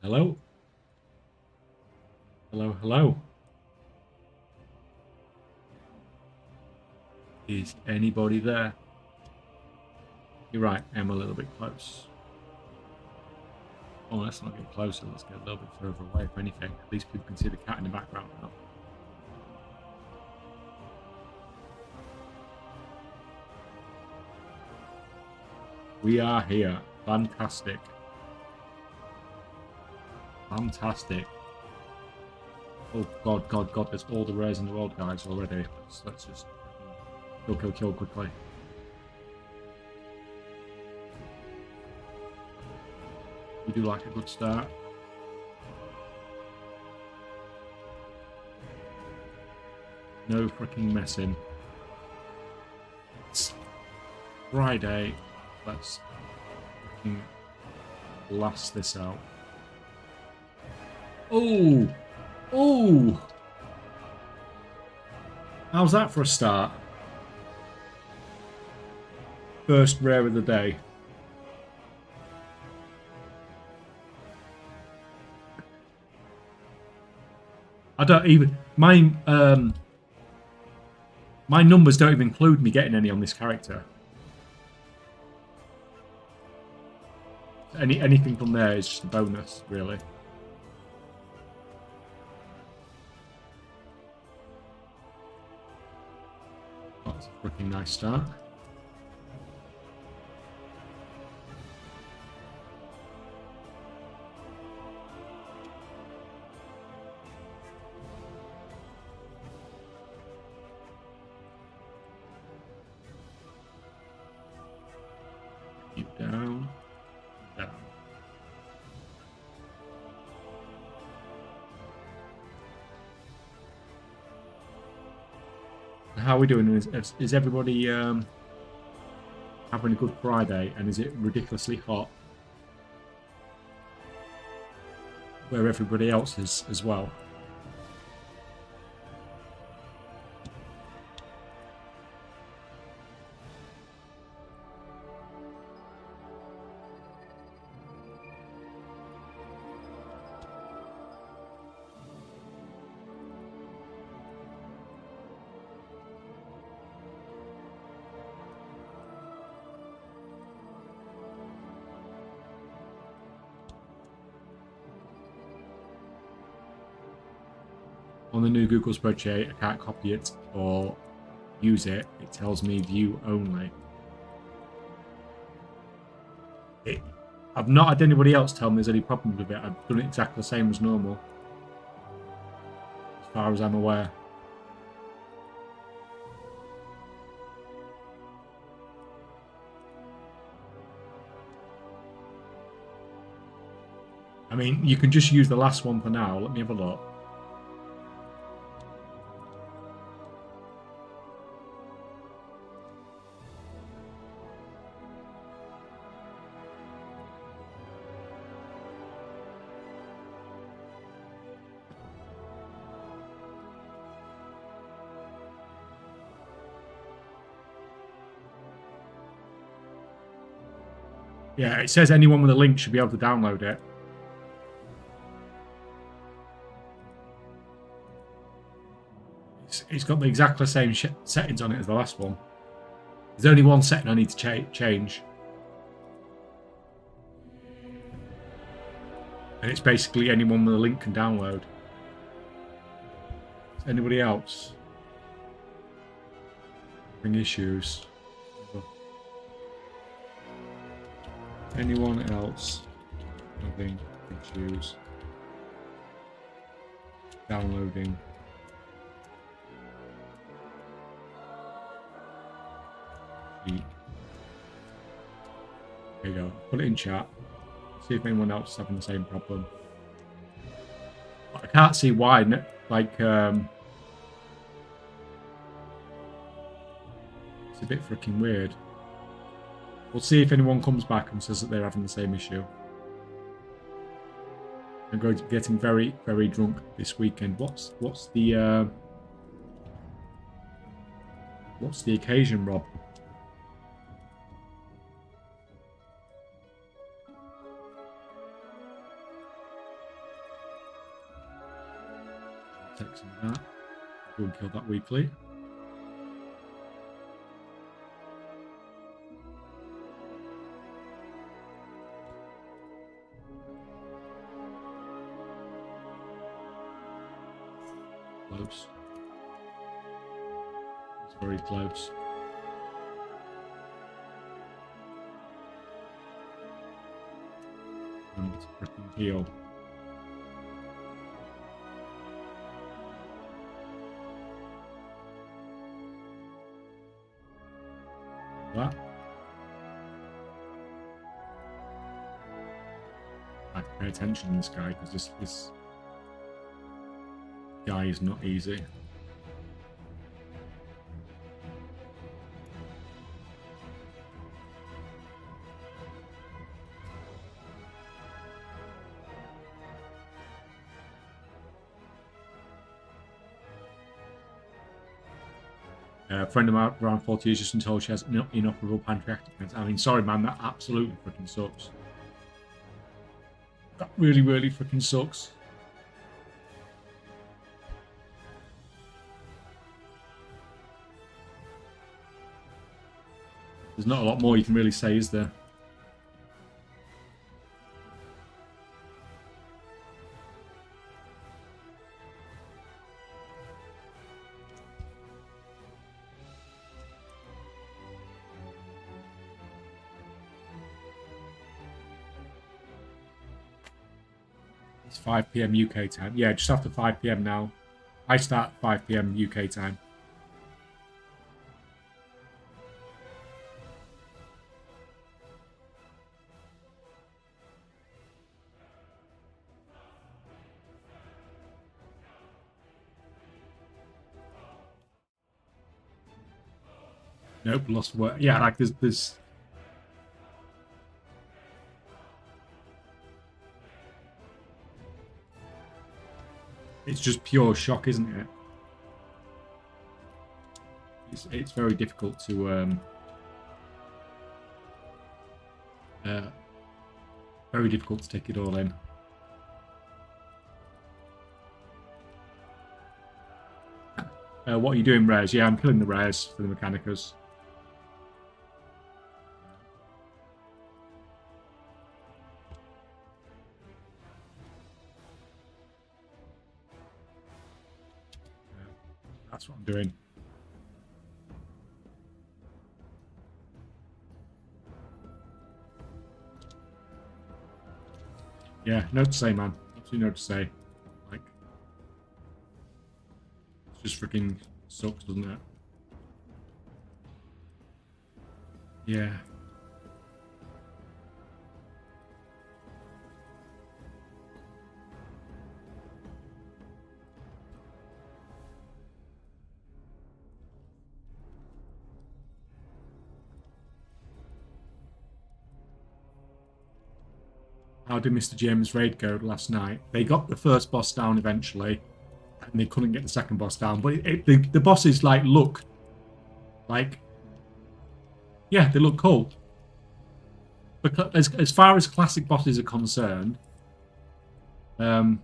Hello? Hello, hello. Is anybody there? You're right, I'm a little bit close. Oh, let's not get closer. Let's get a little bit further away, if anything. At least people can see the cat in the background now. We are here. Fantastic. Fantastic. Oh, God, God, God. There's all the rares in the world, guys, already. Let's just kill quickly. We do like a good start. No freaking messing. It's Friday. Let's freaking blast this out. Oh! Oh! How's that for a start? First rare of the day. I don't even... My numbers don't even include me getting any on this character. Anything from there is just a bonus, really. Oh, that's a freaking nice start. Keep down. Down. How are we doing? Is everybody having a good Friday? And is it ridiculously hot where everybody else is as well? On the new Google spreadsheet, I can't copy it or use it. It tells me view only. I've not had anybody else tell me there's any problems with it. I've done it exactly the same as normal, as far as I'm aware. I mean, you can just use the last one for now. Let me have a look. Yeah, it says anyone with a link should be able to download it. It's got the exactly same settings on it as the last one. There's only one setting I need to change. And it's basically anyone with a link can download. Anybody else? Having issues? Anyone else having issues downloading? There you go. Put it in chat. See if anyone else is having the same problem. But I can't see why. Like, it's a bit freaking weird. We'll see if anyone comes back and says that they're having the same issue. I'm going to be getting very, very drunk this weekend. What's the occasion, Rob? some of that. Go and kill that weekly. Close. It's very close. And it's freaking heal. That. I have to pay attention to this guy because this guy is not easy. A friend of mine around 40 years just been told she has inoperable pancreatic cancer. I mean, sorry, man, that absolutely freaking sucks. That really, really freaking sucks. There's not a lot more you can really say, is there? It's 5 PM UK time. Yeah, just after 5 PM now. I start 5 PM UK time. Nope, lost work. Yeah, like there's it's just pure shock, isn't it? It's very difficult to very difficult to take it all in. What are you doing, rares? Yeah, I'm killing the rares for the Mechanicus. That's what I'm doing. Yeah, no to say, man. Absolutely no to say. Like, it just freaking sucks, doesn't it? Yeah. How did Mr. James' raid go last night? They got the first boss down eventually, and they couldn't get the second boss down. But the bosses like look like, yeah, they look cool. Because as far as classic bosses are concerned, then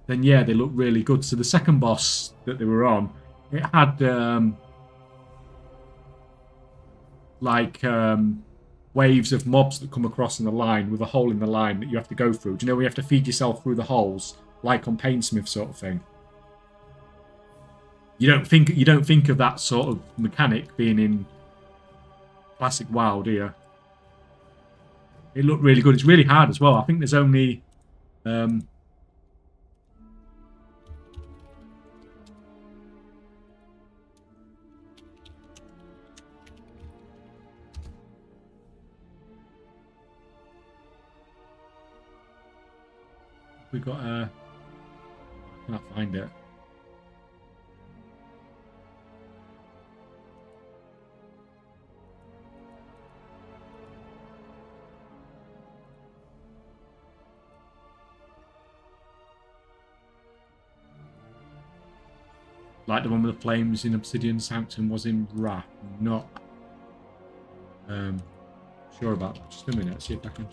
yeah, they look really good. So the second boss that they were on, it had waves of mobs that come across in the line with a hole in the line that you have to go through. Do you know where you have to feed yourself through the holes, like on Painsmith sort of thing? You don't think of that sort of mechanic being in classic WoW, do you? It looked really good. It's really hard as well. I think there's only we got I can't find it. Like the one with the flames in Obsidian Sanctum was in Wrath. Not sure about that. Just a minute, see if I can.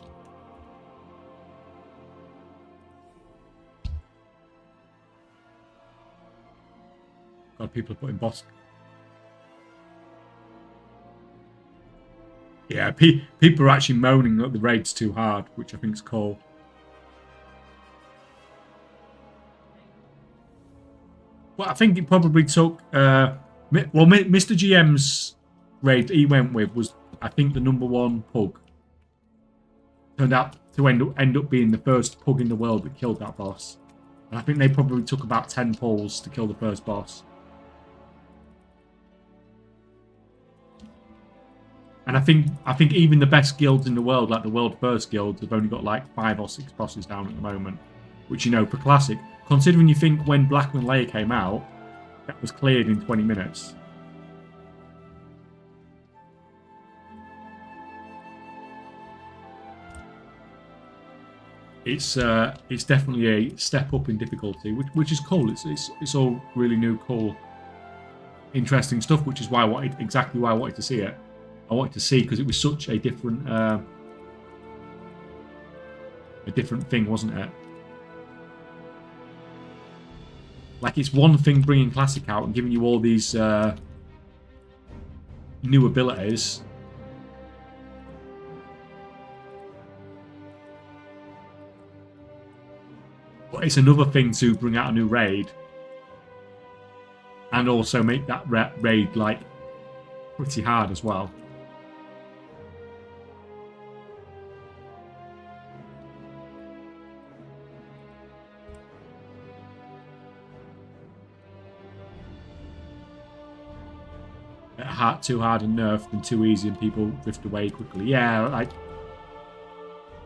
God, people are putting boss. Yeah, people are actually moaning that the raid's too hard, which I think is cool. Well, I think it probably took. Well, Mr. GM's raid he went with was, I think, the #1 pug. Turned out to end up being the first pug in the world that killed that boss. And I think they probably took about 10 pulls to kill the first boss. And I think even the best guilds in the world, like the world first guilds, have only got like 5 or 6 bosses down at the moment. Which, you know, for classic, considering you think when Blackman Lair came out, that was cleared in 20 minutes. It's definitely a step up in difficulty, which is cool. It's all really new, cool, interesting stuff, which is why I wanted to see it. I wanted to see because it was such a different thing, wasn't it? Like, it's one thing bringing Classic out and giving you all these new abilities. But it's another thing to bring out a new raid and also make that raid, like, pretty hard as well. Too hard and nerfed and too easy and people drift away quickly. Yeah,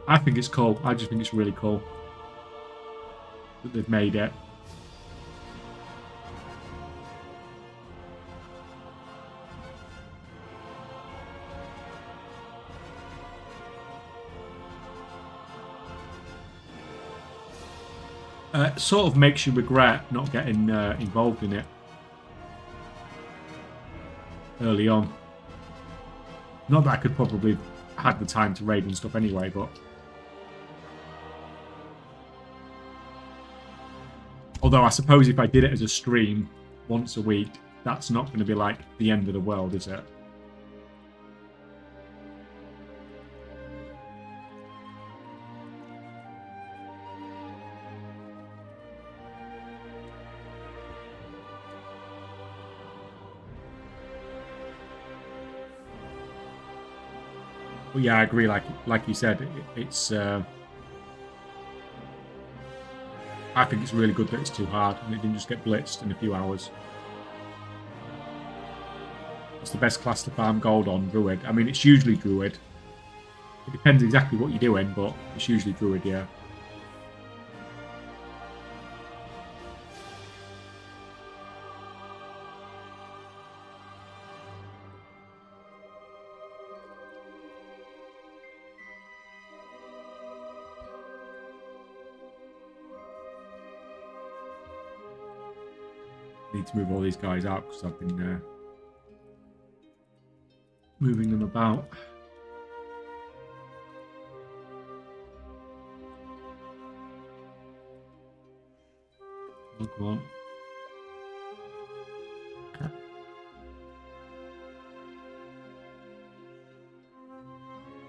I think it's cool. I just think it's really cool that they've made it. Sort of makes you regret not getting involved in it early on. Not that I could probably had the time to raid and stuff anyway, but although I suppose if I did it as a stream once a week, that's not going to be like the end of the world, is it? But yeah, I agree. Like you said, it's. I think it's really good that it's too hard and it didn't just get blitzed in a few hours. It's the best class to farm gold on, Druid. I mean, it's usually Druid. It depends exactly what you're doing, but it's usually Druid, yeah. Need to move all these guys out because I've been moving them about. Oh, come on.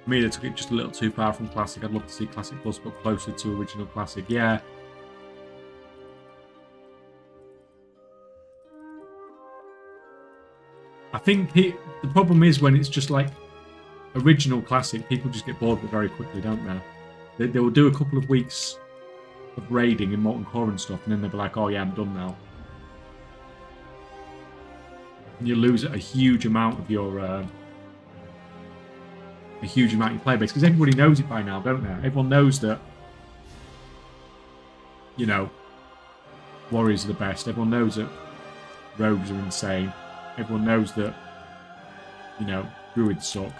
For me, they took it just a little too far from Classic. I'd love to see Classic Plus, but closer to original Classic. Yeah. I think the problem is when it's just like original Classic, people just get bored with it very quickly, don't they? They will do a couple of weeks of raiding in Molten Core and stuff, and then they'll be like, oh yeah, I'm done now. And you lose a huge amount of your player base, because everybody knows it by now, don't they? Everyone knows that, you know, warriors are the best. Everyone knows that rogues are insane. Everyone knows that, you know, druids suck.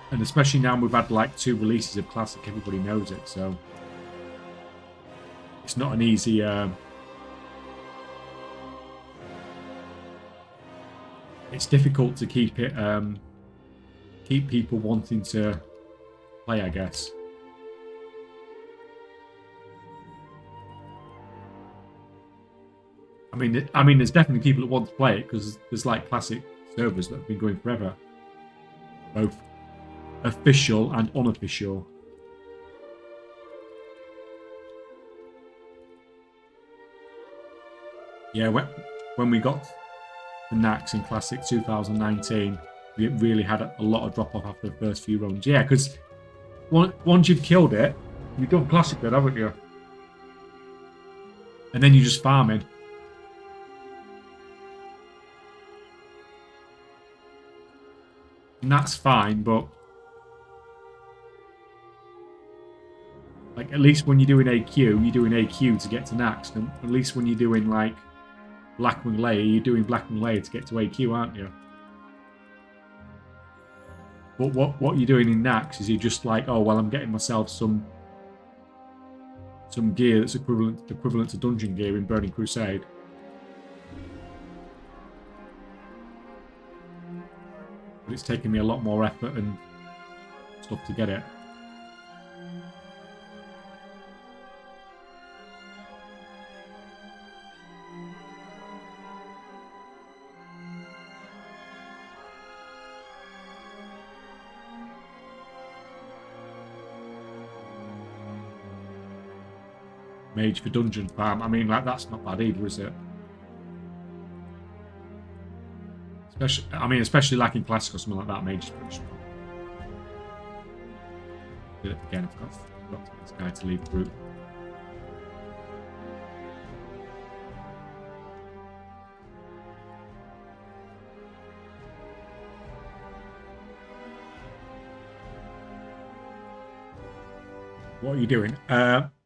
And especially now we've had like 2 releases of Classic, everybody knows it, so it's not an easy it's difficult to keep it keep people wanting to play, I guess. I mean, there's definitely people that want to play it because there's like classic servers that have been going forever, both official and unofficial. Yeah, when we got the Nax in Classic 2019, we really had a lot of drop off after the first few runs. Yeah, because once you've killed it, you've done Classic then, haven't you? And then you're just farming. And that's fine, but like at least when you're doing AQ, you're doing AQ to get to Nax. And at least when you're doing like Blackwing Layer, you're doing Blackwing Layer to get to AQ, aren't you? But what you're doing in Nax is you're just like, oh well, I'm getting myself some gear that's equivalent to dungeon gear in Burning Crusade. But it's taking me a lot more effort and stuff to get it. Mage for dungeon farm. I mean, like that's not bad either, is it? Especially like in Classic or something like that, Mage is pretty strong. Did it again, I've got to get this guy to leave the group. What are you doing?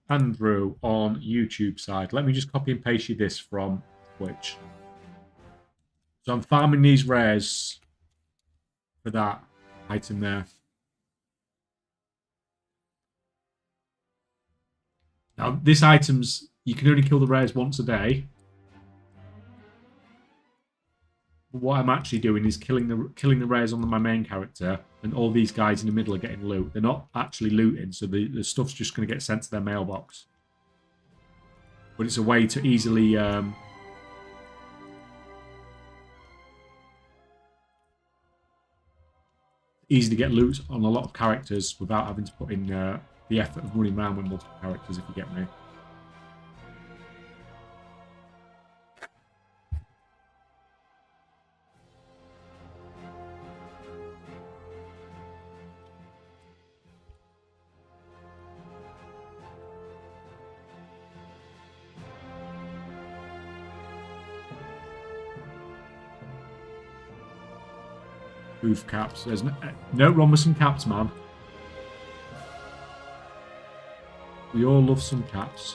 Andrew on YouTube side. Let me just copy and paste you this from Twitch. So I'm farming these rares for that item there. Now, this item's, you can only kill the rares once a day. But what I'm actually doing is killing the rares on my main character, and all these guys in the middle are getting loot. They're not actually looting, so the stuff's just going to get sent to their mailbox. But it's a way to easily get loot on a lot of characters without having to put in the effort of running around with multiple characters, if you get me. Booth caps. There's no wrong with some caps, man. We all love some caps.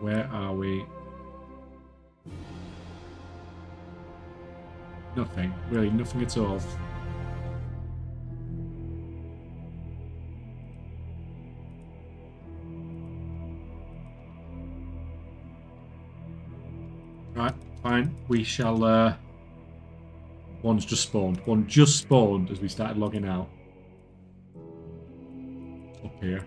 Where are we? Nothing. Really, nothing at all. Right, fine. We shall... One's just spawned. One just spawned as we started logging out. Up here.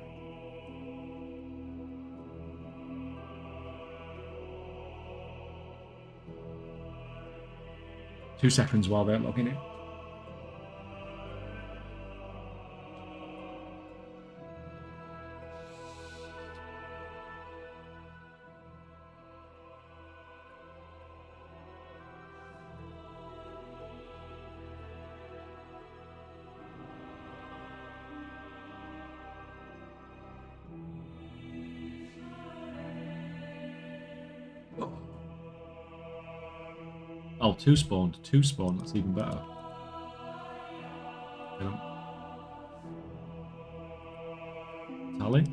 Two seconds while they're logging in. Oh, two spawned. Two spawned. That's even better. Get 'em. Tally.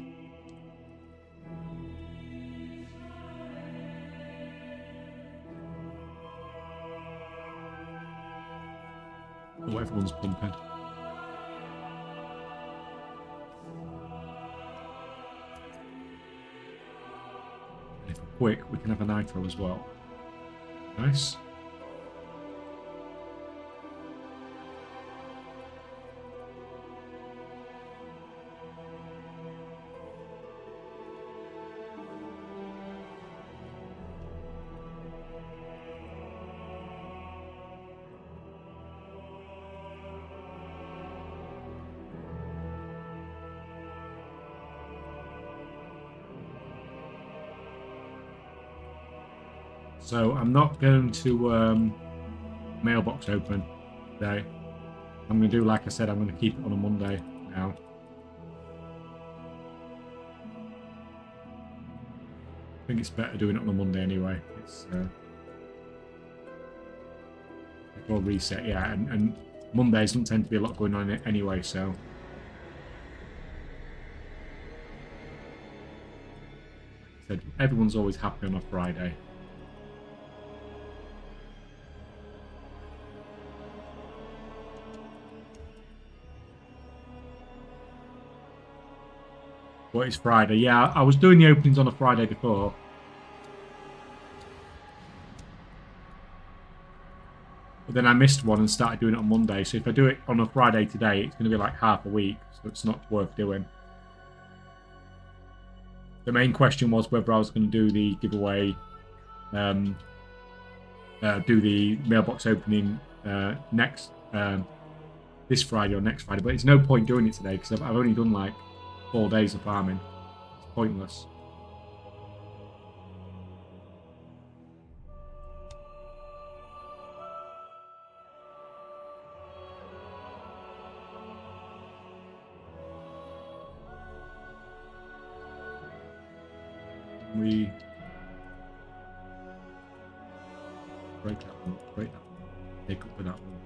Oh, everyone's pumping. quick, we can have a nitro as well. Nice. So I'm not going to mailbox open today. I'm going to do, like I said, I'm going to keep it on a Monday now. I think it's better doing it on a Monday anyway. It's all reset, yeah, and Mondays don't tend to be a lot going on anyway, so. Like I said, everyone's always happy on a Friday. But it's Friday. Yeah, I was doing the openings on a Friday before. But then I missed one and started doing it on Monday. So if I do it on a Friday today, it's going to be like half a week. So it's not worth doing. The main question was whether I was going to do the giveaway, do the mailbox opening this Friday or next Friday. But it's no point doing it today because I've only done like 4 days of farming. It's pointless. We break that one, break that one, take up with that one.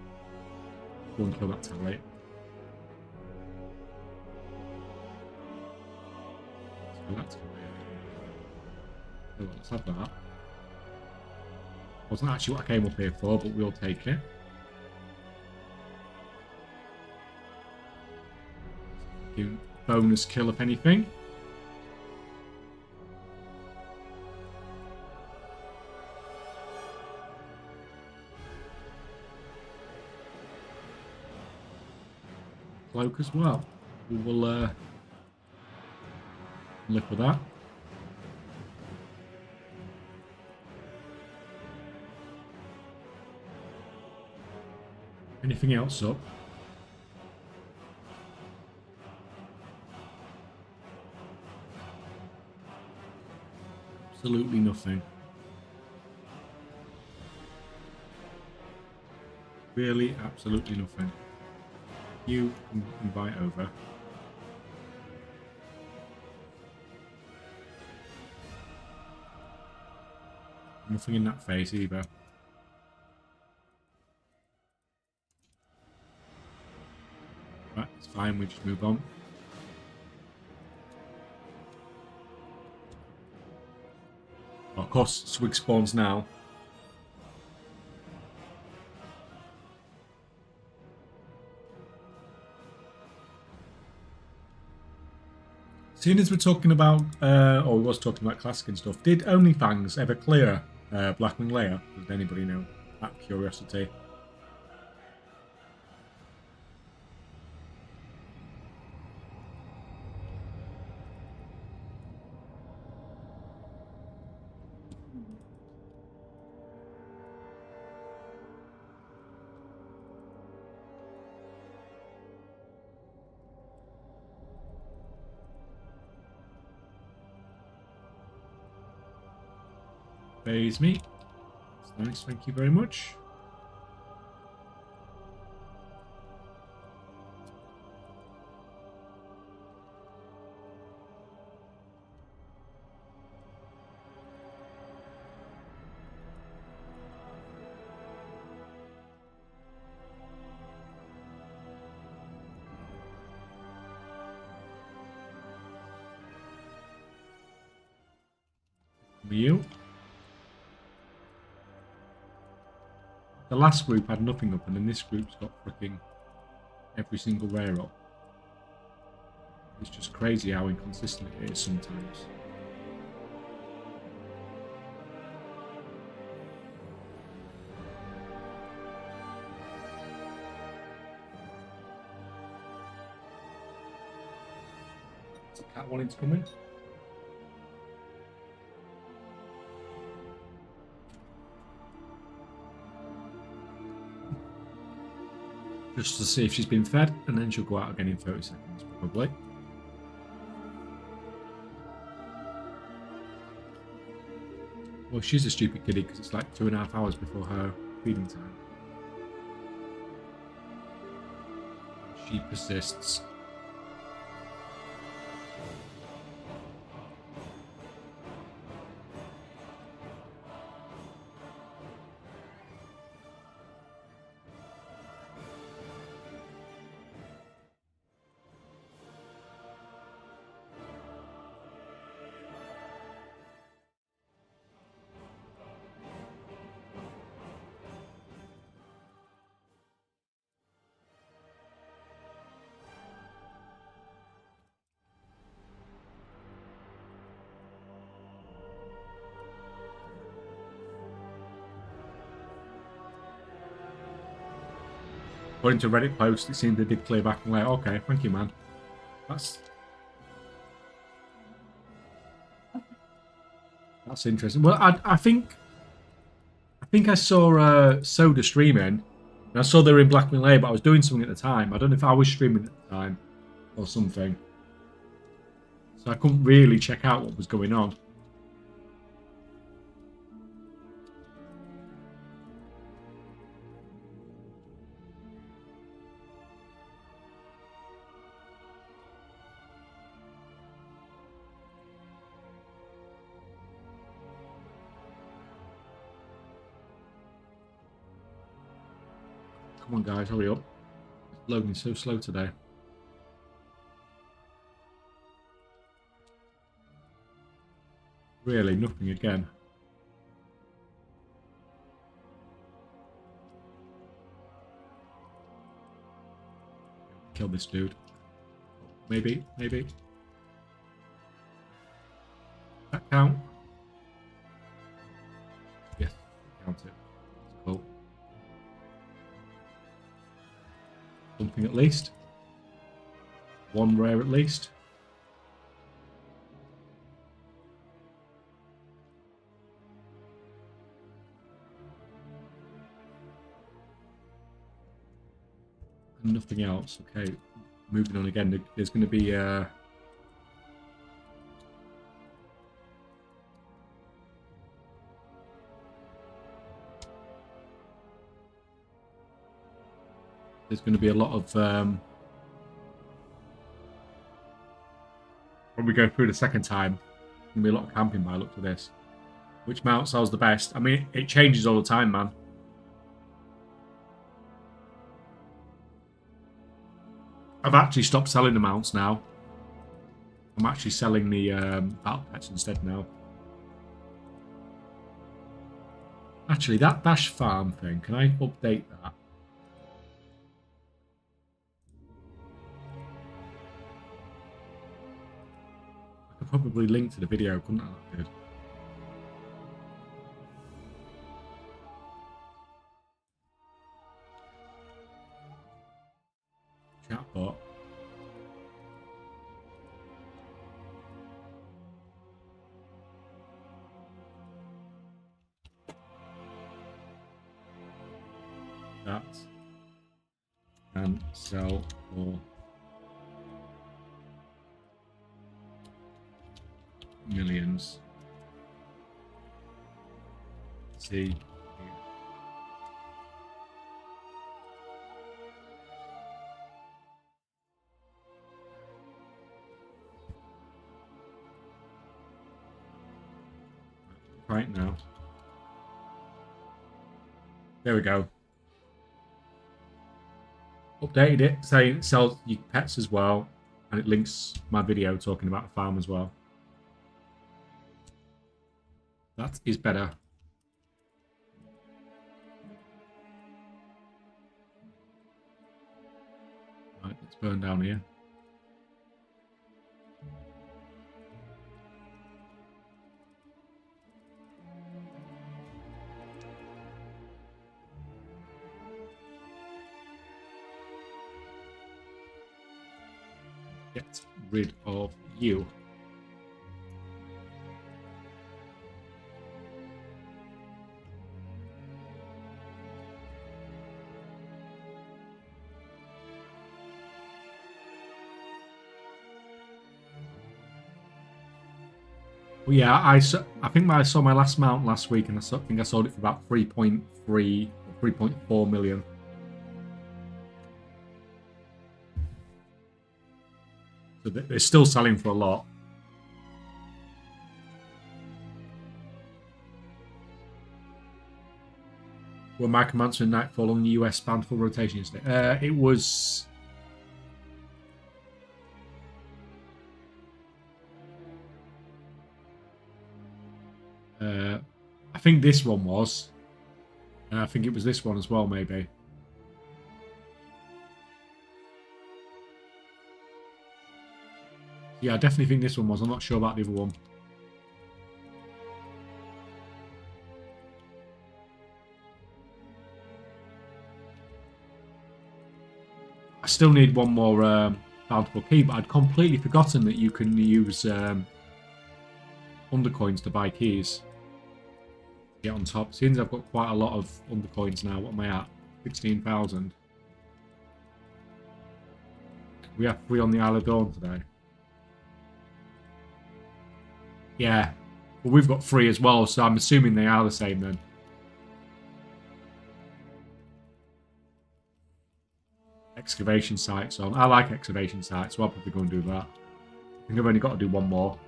Go and kill that tablet. Let's have that. Wasn't actually what I came up here for, but we'll take it. Do bonus kill if anything. Cloak as well. We will live with that. Anything else up? Absolutely nothing. Really, absolutely nothing. You can invite over. Nothing in that face either. Right, it's fine, we just move on. Of course, Swig spawns now. Seeing as we're talking about, or we was talking about classic and stuff, did OnlyFans ever clear Blackwing Layer? Does anybody know? Out of curiosity. Phase me. That's nice, thank you very much. You. The last group had nothing up, and then this group's got freaking every single rare up. It's just crazy how inconsistent it is sometimes. wanting to come in. Just to see if she's been fed, and then she'll go out again in 30 seconds, probably. Well, she's a stupid kiddie because it's like 2.5 hours before her feeding time. She persists. According to Reddit post, it seemed they did clear back and like, okay, thank you, man. That's interesting. Well, I think I saw Soda streaming, and I saw they were in Black Millet, but I was doing something at the time. I don't know if I was streaming at the time or something, so I couldn't really check out what was going on. Come on, guys, hurry up. Loading so slow today. Really, nothing again. Kill this dude. Maybe. That count? Yes, count it. That's cool. Something at least. One rare at least. And nothing else. Okay, moving on again. There's going to be a lot of when we go through the second time, there's going to be a lot of camping by the look of this. Which mount sells the best? I mean, it changes all the time, man. I've actually stopped selling the mounts now. I'm actually selling the battle pets instead now. Actually, that Bash Farm thing, can I update that? I could probably link to the video, couldn't I? That good. Chatbot. That and sell for millions. See. Right now. There we go. Updated it, saying it sells your pets as well, and it links my video talking about the farm as well. That is better. Right, let's burn down here. Get rid of you. Well, yeah, I think I saw my last mount last week, and think I sold it for about 3.3 or 3.4 million. So they're still selling for a lot. Were my commands in Nightfall on the US banned full rotation yesterday? It was. I think this one was. I think it was this one as well, maybe. Yeah, I definitely think this one was. I'm not sure about the other one. I still need one more bountiful key, but I'd completely forgotten that you can use undercoins to buy keys. Get on top. Seems I've got quite a lot of undercoins now. What am I at? 16,000. We have 3 on the Isle of Dawn today. Yeah. Well, we've got 3 as well, so I'm assuming they are the same then. Excavation sites on. I like excavation sites, so I'll probably go and do that. I think I've only got to do one more.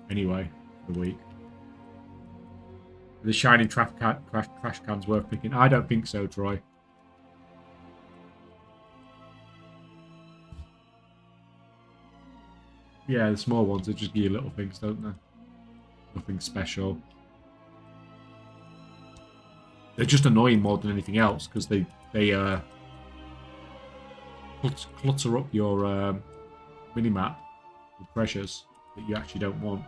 Anyway, for the week. The shiny trash cans worth picking? I don't think so, Troy. Yeah, the small ones, they just give you little things, don't they? Nothing special. They're just annoying more than anything else because they clutter up your minimap with pressures that you actually don't want.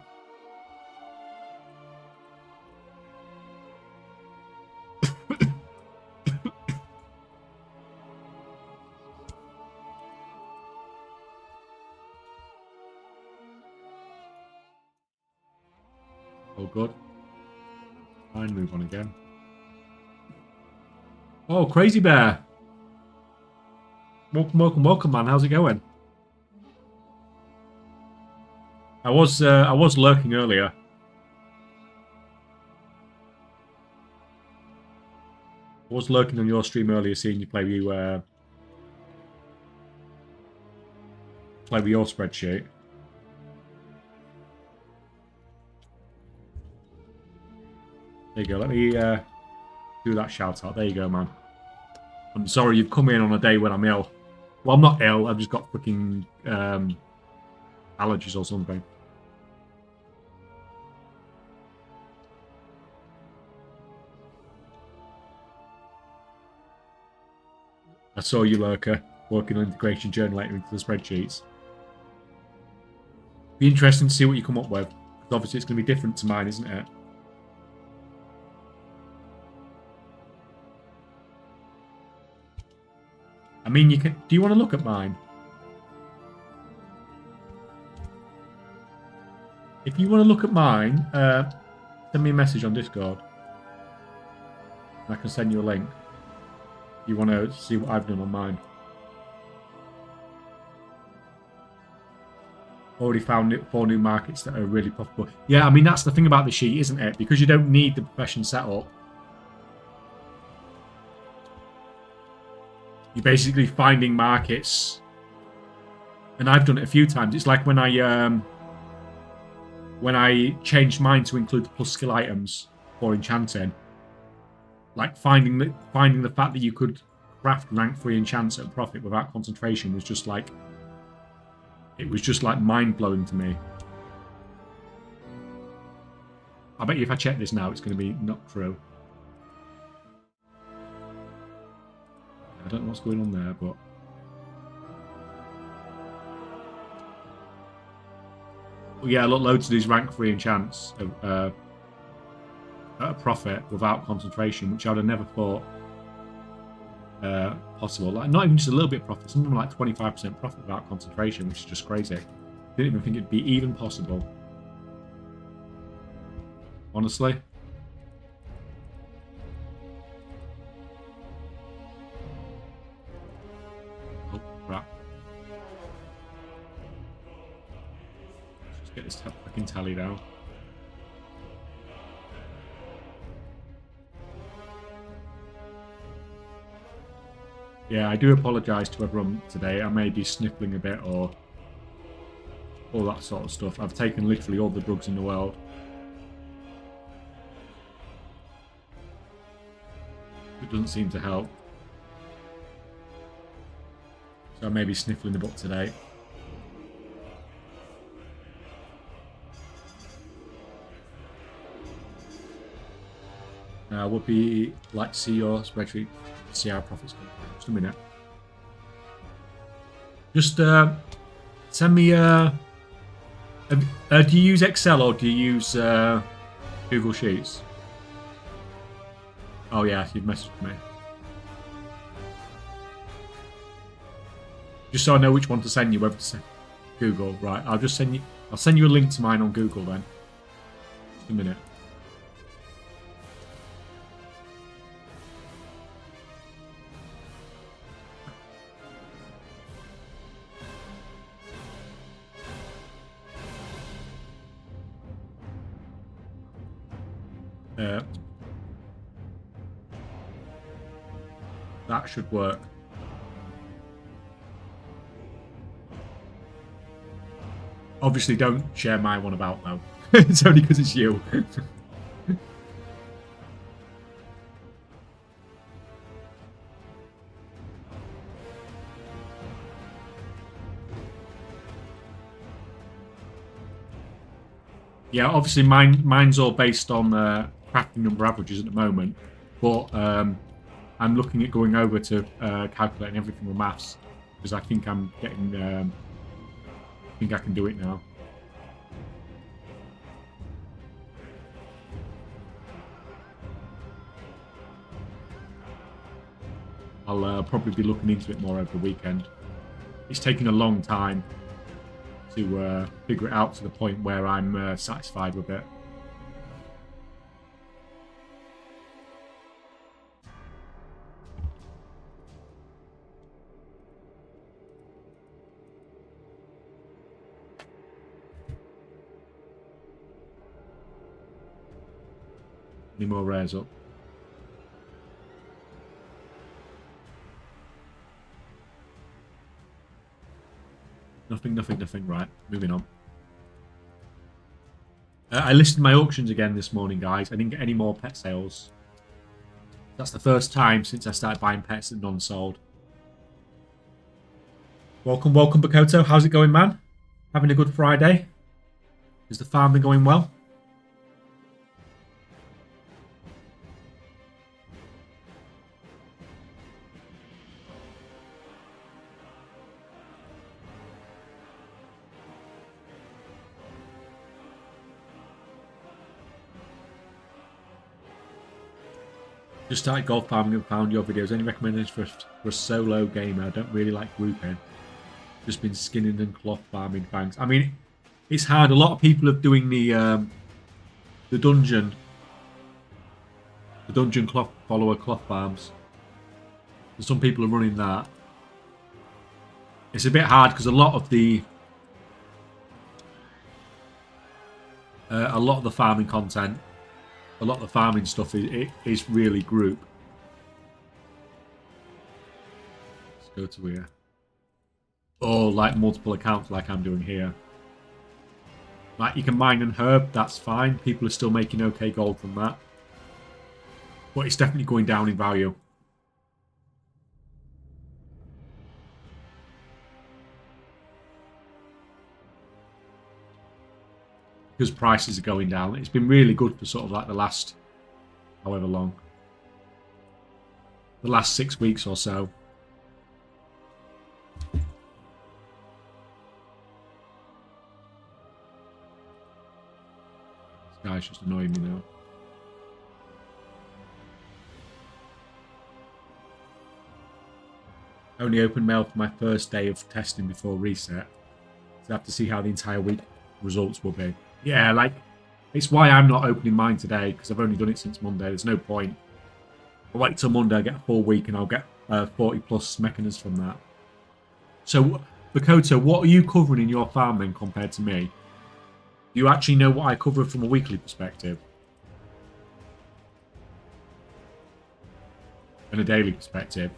Oh, good. Fine, move on again. Oh, Crazy Bear. Welcome, welcome, welcome, man. How's it going? I was lurking earlier. I was lurking on your stream earlier, seeing you play with your spreadsheet. There you go. Let me do that shout out. There you go, man. I'm sorry you've come in on a day when I'm ill. Well, I'm not ill. I've just got freaking allergies or something. I saw you, Lurker, working on integration generator into the spreadsheets. Be interesting to see what you come up with. Because obviously it's going to be different to mine, isn't it? I mean, you can. Do you want to look at mine? If you want to look at mine, send me a message on Discord. I can send you a link. You want to see what I've done on mine. Already found 4 new markets that are really profitable. Yeah, I mean, that's the thing about the sheet, isn't it? Because you don't need the profession setup. You're basically finding markets. And I've done it a few times. It's like when I changed mine to include the plus skill items for enchanting. Like finding the fact that you could craft rank 3 enchants at a profit without concentration was just like, it was just like mind blowing to me. I bet you if I check this now, it's going to be not true. I don't know what's going on there, but well, yeah, look, loads of these rank 3 enchants at a profit without concentration, which I'd have never thought possible. Like, not even just a little bit profit, something like 25% profit without concentration, which is just crazy. Didn't even think it'd be even possible. Honestly. Oh, crap. Get this fucking tally down. Yeah, I do apologise to everyone today. I may be sniffling a bit or all that sort of stuff. I've taken literally all the drugs in the world. It doesn't seem to help. So I may be sniffling a bit today. I would be like to see your spreadsheet, see our profits come through. Just a minute. Just send me. Do you use Excel or do you use Google Sheets? Oh yeah, you've messaged me. Just so I know which one to send you, whether to send Google. Right, I'll just send you. I'll send you a link to mine on Google then. Just a minute. That should work. Obviously, don't share my one about though. It's only because it's you. Yeah, obviously mine's all based on crafting number averages at the moment, but I'm looking at going over to calculating everything with maths because I think I'm getting. I think I can do it now. I'll probably be looking into it more over the weekend. It's taking a long time to figure it out to the point where I'm satisfied with it. Any more rares up? Nothing. Right, moving on. I listed my auctions again this morning, guys. I didn't get any more pet sales. That's the first time since I started buying pets that non-sold. Welcome, Bakoto. How's it going, man? Having a good Friday? Is the farm been going well? Just started golf farming and found your videos. Any recommendations for a solo gamer? I don't really like grouping. Just been skinning and cloth farming. Thanks. I mean, it's hard. A lot of people are doing the dungeon cloth follower cloth farms. And some people are running that. It's a bit hard because a lot of the farming content. A lot of the farming stuff is really group. Let's go to here. Or like multiple accounts like I'm doing here. Like you can mine and herb, that's fine. People are still making okay gold from that. But it's definitely going down in value. Because prices are going down. It's been really good for sort of like the last however long. The last 6 weeks or so. This guy's just annoying me now. Only opened mail for my first day of testing before reset. So I have to see how the entire week results will be. Yeah, like, it's why I'm not opening mine today, because I've only done it since Monday. There's no point. I'll wait till Monday, I get a full week, and I'll get 40 plus mechaners from that. So, Bakoto, what are you covering in your farm then compared to me? Do you actually know what I cover from a weekly perspective? And a daily perspective?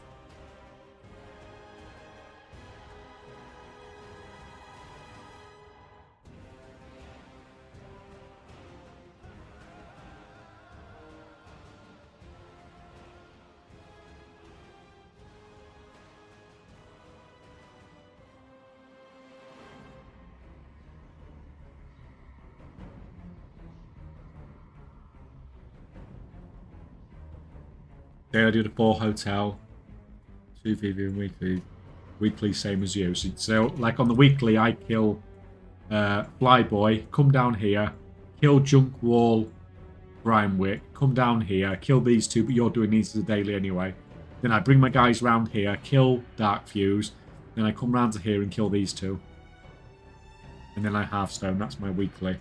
Day I do the 4 hotel, 2 VV and weekly. Weekly same as you. So like on the weekly, I kill Flyboy, come down here, kill Junk Wall, Brianwick, come down here, kill these two, but you're doing these as a daily anyway. Then I bring my guys round here, kill Dark Fuse, then I come round to here and kill these two. And then I Hearthstone, that's my weekly.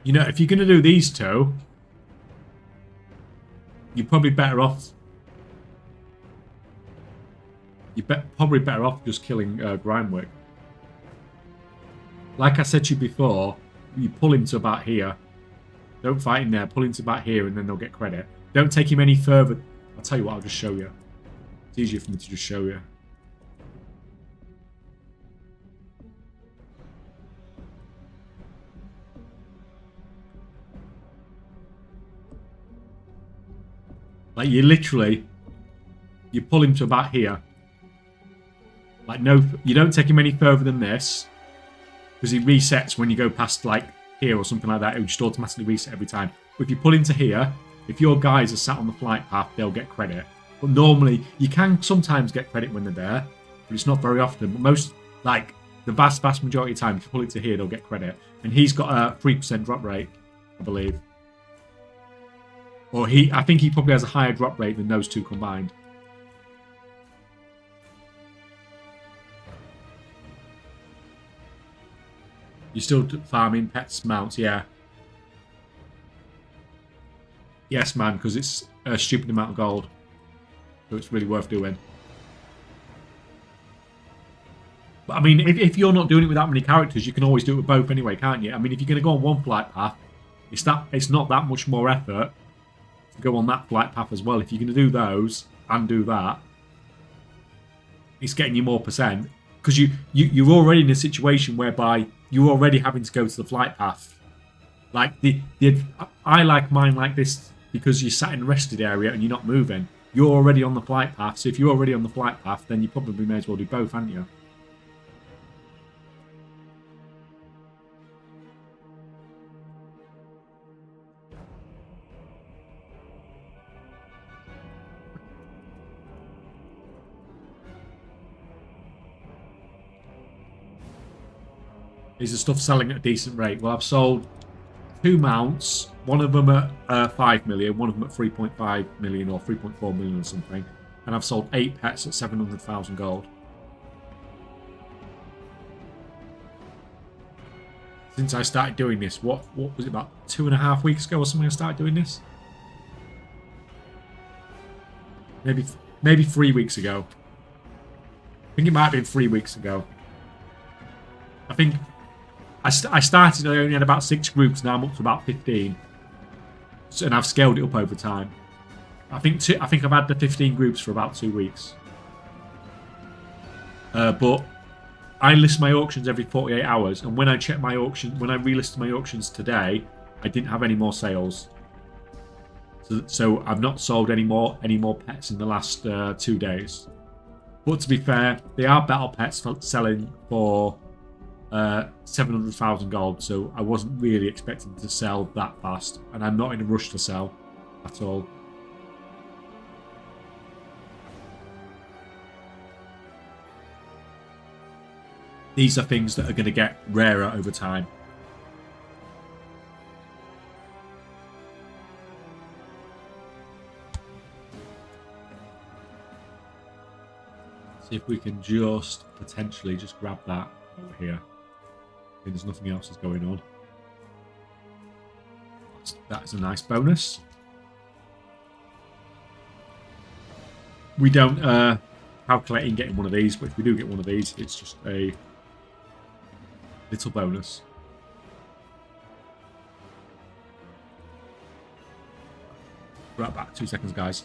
You know, if you're going to do these two, you're probably better off. You're probably better off just killing Grindwick. Like I said to you before, you pull him to about here. Don't fight him there. Pull him to about here, and then they'll get credit. Don't take him any further. I'll tell you what. I'll just show you. It's easier for me to just show you. Like you literally, you pull him to about here. Like no, you don't take him any further than this, because he resets when you go past like here or something like that. It will just automatically reset every time. But if you pull him to here, if your guys are sat on the flight path, they'll get credit. But normally, you can sometimes get credit when they're there, but it's not very often. But most, like the vast majority of the time, if you pull it to here, they'll get credit. And he's got a 3% drop rate, I believe. Or I think he probably has a higher drop rate than those two combined. You're still farming pets, mounts, yeah. Yes, man, because it's a stupid amount of gold. So it's really worth doing. But I mean, if you're not doing it with that many characters, you can always do it with both anyway, can't you? I mean, if you're going to go on one flight path, it's not that much more effort to go on that flight path as well. If you're going to do those and do that, it's getting you more percent. Because you're already in a situation whereby you're already having to go to the flight path. Like I like mine like this because you're sat in a rested area and you're not moving. You're already on the flight path. So if you're already on the flight path, then you probably may as well do both, haven't you? Is the stuff selling at a decent rate? Well, I've sold 2 mounts, one of them at 5 million, one of them at 3.5 million or 3.4 million or something, and I've sold 8 pets at 700,000 gold. Since I started doing this, what was it, about 2.5 weeks ago or something I started doing this? Maybe 3 weeks ago. I think it might have been 3 weeks ago. I think I started, I only had about 6 groups, now I'm up to about 15. So, and I've scaled it up over time. I think I've had the 15 groups for about 2 weeks. But I list my auctions every 48 hours, and when I check my auction, when I relisted my auctions today, I didn't have any more sales. So I've not sold any more pets in the last 2 days. But to be fair, they are battle pets selling for 700,000 gold, so I wasn't really expecting to sell that fast, and I'm not in a rush to sell at all. These are things that are going to get rarer over time. See if we can just potentially just grab that over here. There's nothing else that's going on. That is a nice bonus. We don't calculating getting one of these, but if we do get one of these, it's just a little bonus. Right back, 2 seconds, guys.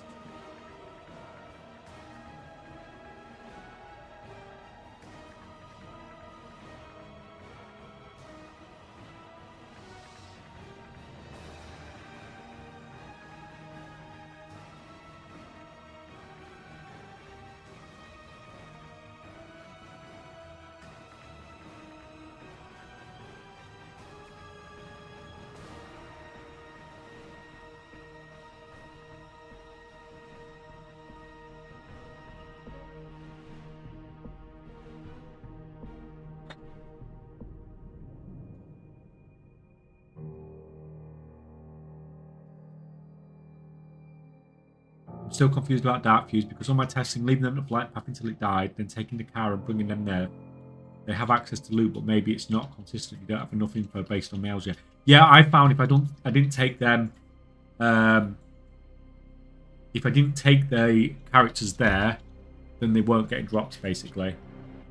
I'm still confused about Dark Fuse because on my testing, leaving them to flight path until it died, then taking the car and bringing them there. They have access to loot, but maybe it's not consistent. You don't have enough info based on mails yet. Yeah, I found if I didn't take them, if I didn't take the characters there, then they weren't getting dropped basically.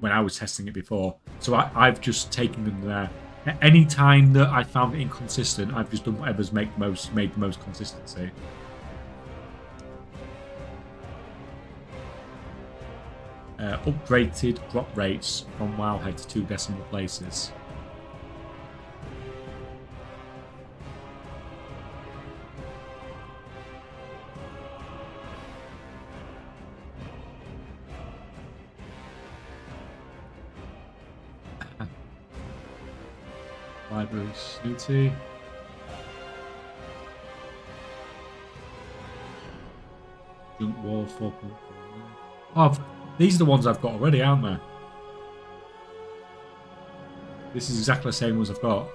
When I was testing it before, so I've just taken them there. At any time that I found it inconsistent, I've just done whatever's made the most consistency. Upgraded drop rates from Wowhead to 2 decimal places. Library Snooty. Junk Wall 4.4. Oh, these are the ones I've got already, aren't they? This is exactly the same ones I've got.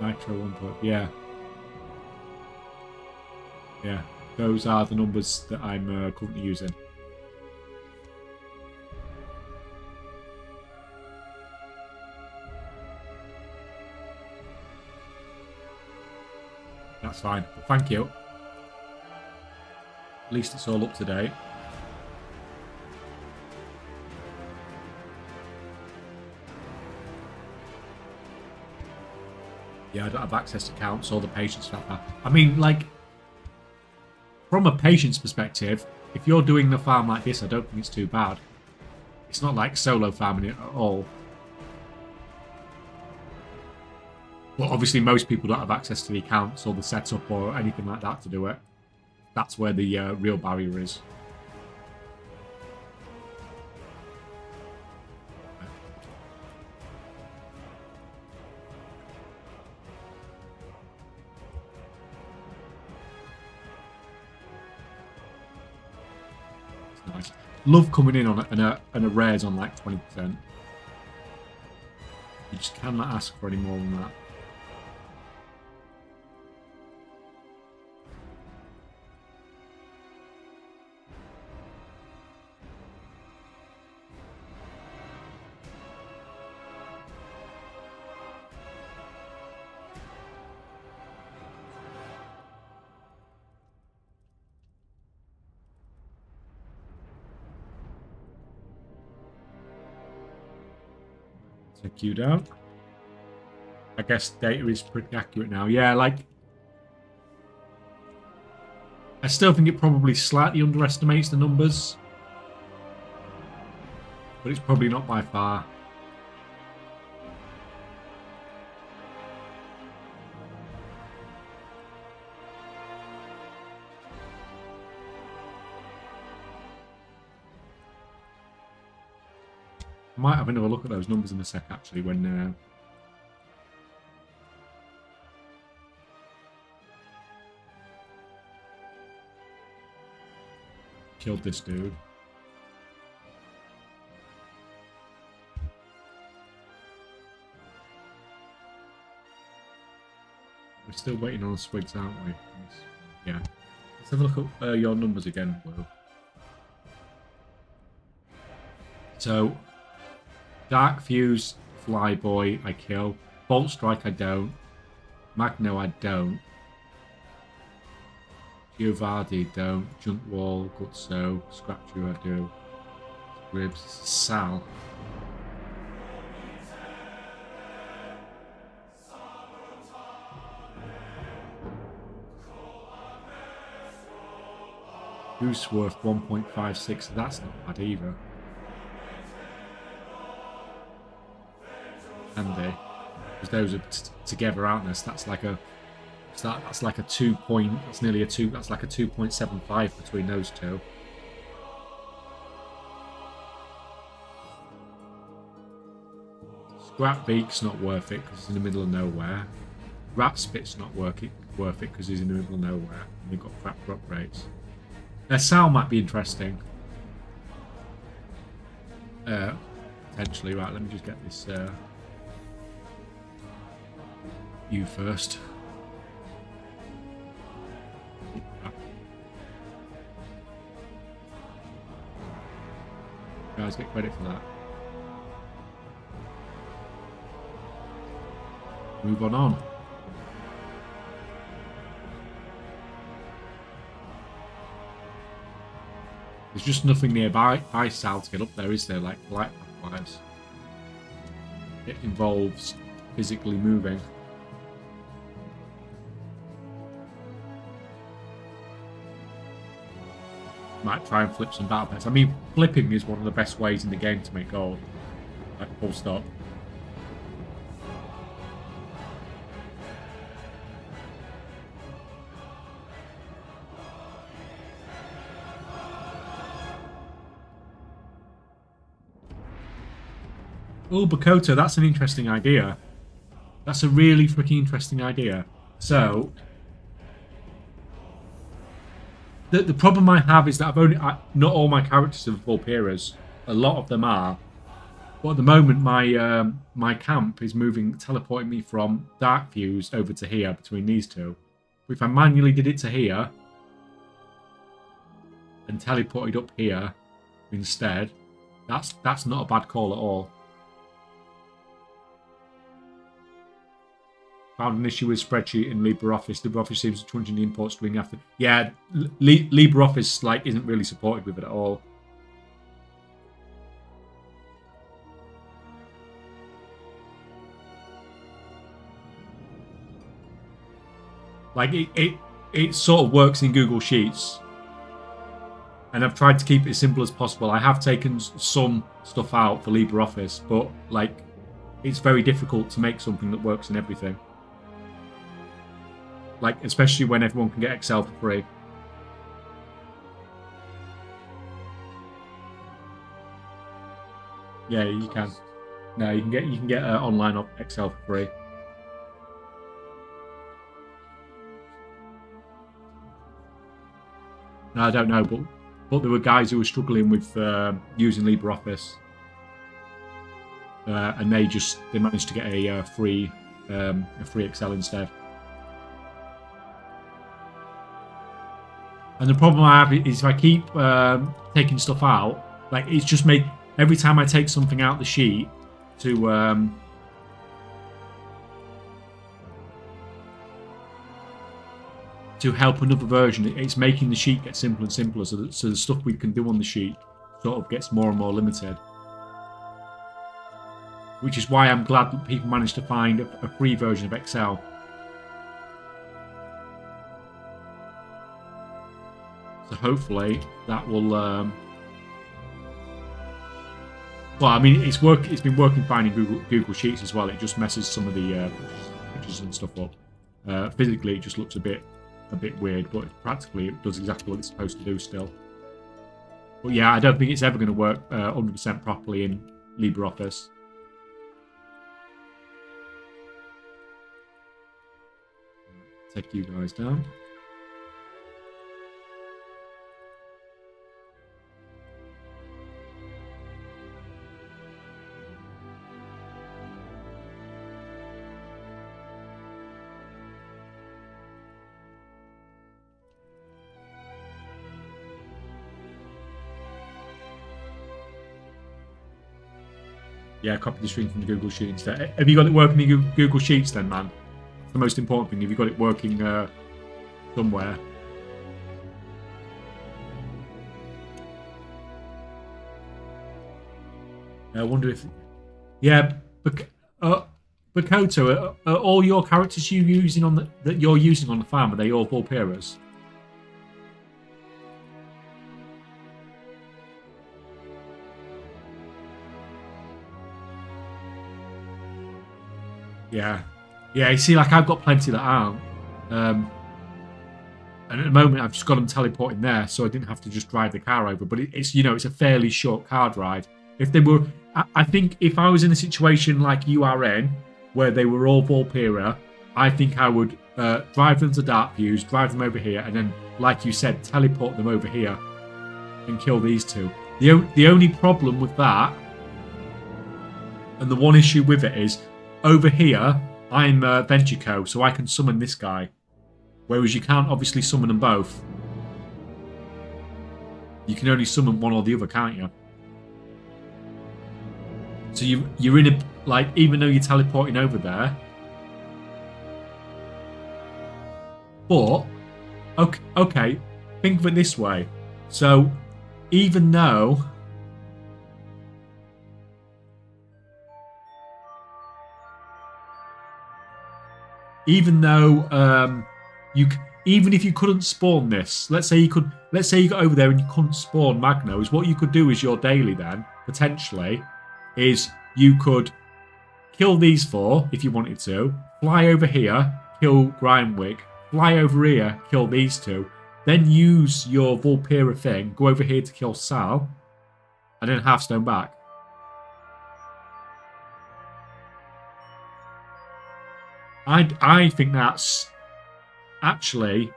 Nitro 1. Yeah. Yeah. Those are the numbers that I'm currently using. That's fine. But thank you. At least it's all up to date. Yeah, I don't have access to counts or the patience factor. I mean, like, from a patience perspective, if you're doing the farm like this, I don't think it's too bad. It's not like solo farming it at all. But obviously, most people don't have access to the accounts or the setup or anything like that to do it. That's where the real barrier is. Nice. Love coming in on a rares on like 20%. You just cannot ask for any more than that. Take you down. I guess data is pretty accurate now. Yeah, like, I still think it probably slightly underestimates the numbers, but it's probably not by far. Might have another look at those numbers in a sec, actually, when killed this dude. We're still waiting on the swigs, aren't we? Yeah. Let's have a look at your numbers again, Will. So, Dark Fuse, Flyboy, I kill. Bolt Strike, I don't. Magno, I don't. Giovanni, don't. Junk Wall, Gutso, Scratch You, I do. Ribs. Sal. Goose worth 1.56. That's not bad either. Handy. Because those are together, aren't they? So that's like a. That's like a 2 point. That's nearly a 2. That's like a 2.75 between those two. Scrap Beak's not worth it because it's in the middle of nowhere. Rat Spit's not worth it because he's in the middle of nowhere. And we've got crap drop rates. Sal might be interesting. Potentially. Right, let me just get this you first. Guys, get credit for that. Move on. There's just nothing nearby Sal to get up there, is there? Like light path-wise. It involves physically moving. Might try and flip some battle pets. I mean, flipping is one of the best ways in the game to make gold. Like, full stop. Oh, Bakoto, that's an interesting idea. That's a really freaking interesting idea. So, the problem I have is that not all my characters are Vulperas. A lot of them are. But at the moment, my camp is teleporting me from Darkfuse over to here, between these two. If I manually did it to here, and teleported up here instead, that's not a bad call at all. Found an issue with Spreadsheet in LibreOffice. LibreOffice seems to change the import string after. Yeah, LibreOffice isn't really supported with it at all. Like it sort of works in Google Sheets, and I've tried to keep it as simple as possible. I have taken some stuff out for LibreOffice, but like it's very difficult to make something that works in everything. Like, especially when everyone can get Excel for free. Yeah, you can. No, you can get online Excel for free. No, I don't know, but there were guys who were struggling with using LibreOffice, and they managed to get a free Excel instead. And the problem I have is if I keep taking stuff out, like it's just every time I take something out the sheet to help another version, it's making the sheet get simpler and simpler. So the stuff we can do on the sheet sort of gets more and more limited. Which is why I'm glad that people managed to find a free version of Excel. So hopefully that will. Well, I mean, it's been working fine in Google Sheets as well. It just messes some of the pictures and stuff up. Physically, it just looks a bit weird, but practically it does exactly what it's supposed to do still. But yeah, I don't think it's ever going to work 100% properly in LibreOffice. Take you guys down. Yeah, copy the screen from the Google Sheets. Have you got it working in Google Sheets then, man? The most important thing, have you got it working somewhere? I wonder if... Yeah, Bakoto, are all your characters that you're using on the farm, are they all Vulpiras? Yeah. Yeah, you see, like, I've got plenty that aren't. And at the moment, I've just got them teleporting there, so I didn't have to just drive the car over. But it's it's a fairly short car ride. If they were... I think if I was in a situation like you are in, where they were all Vulpira, I think I would drive them to Darkviews, drive them over here, and then, like you said, teleport them over here and kill these two. The only problem with that, and the one issue with it is, over here, I'm Ventuco, so I can summon this guy. Whereas you can't obviously summon them both. You can only summon one or the other, can't you? So you're in a... Like, even though you're teleporting over there... But... Okay, think of it this way. So, even though... Even if you couldn't spawn this, let's say you got over there and you couldn't spawn Magnos, what you could do is your daily then, potentially, is you could kill these four if you wanted to, fly over here, kill Grindwick, fly over here, kill these two, then use your Vulpira thing, go over here to kill Sal, and then Halfstone back. I think that's actually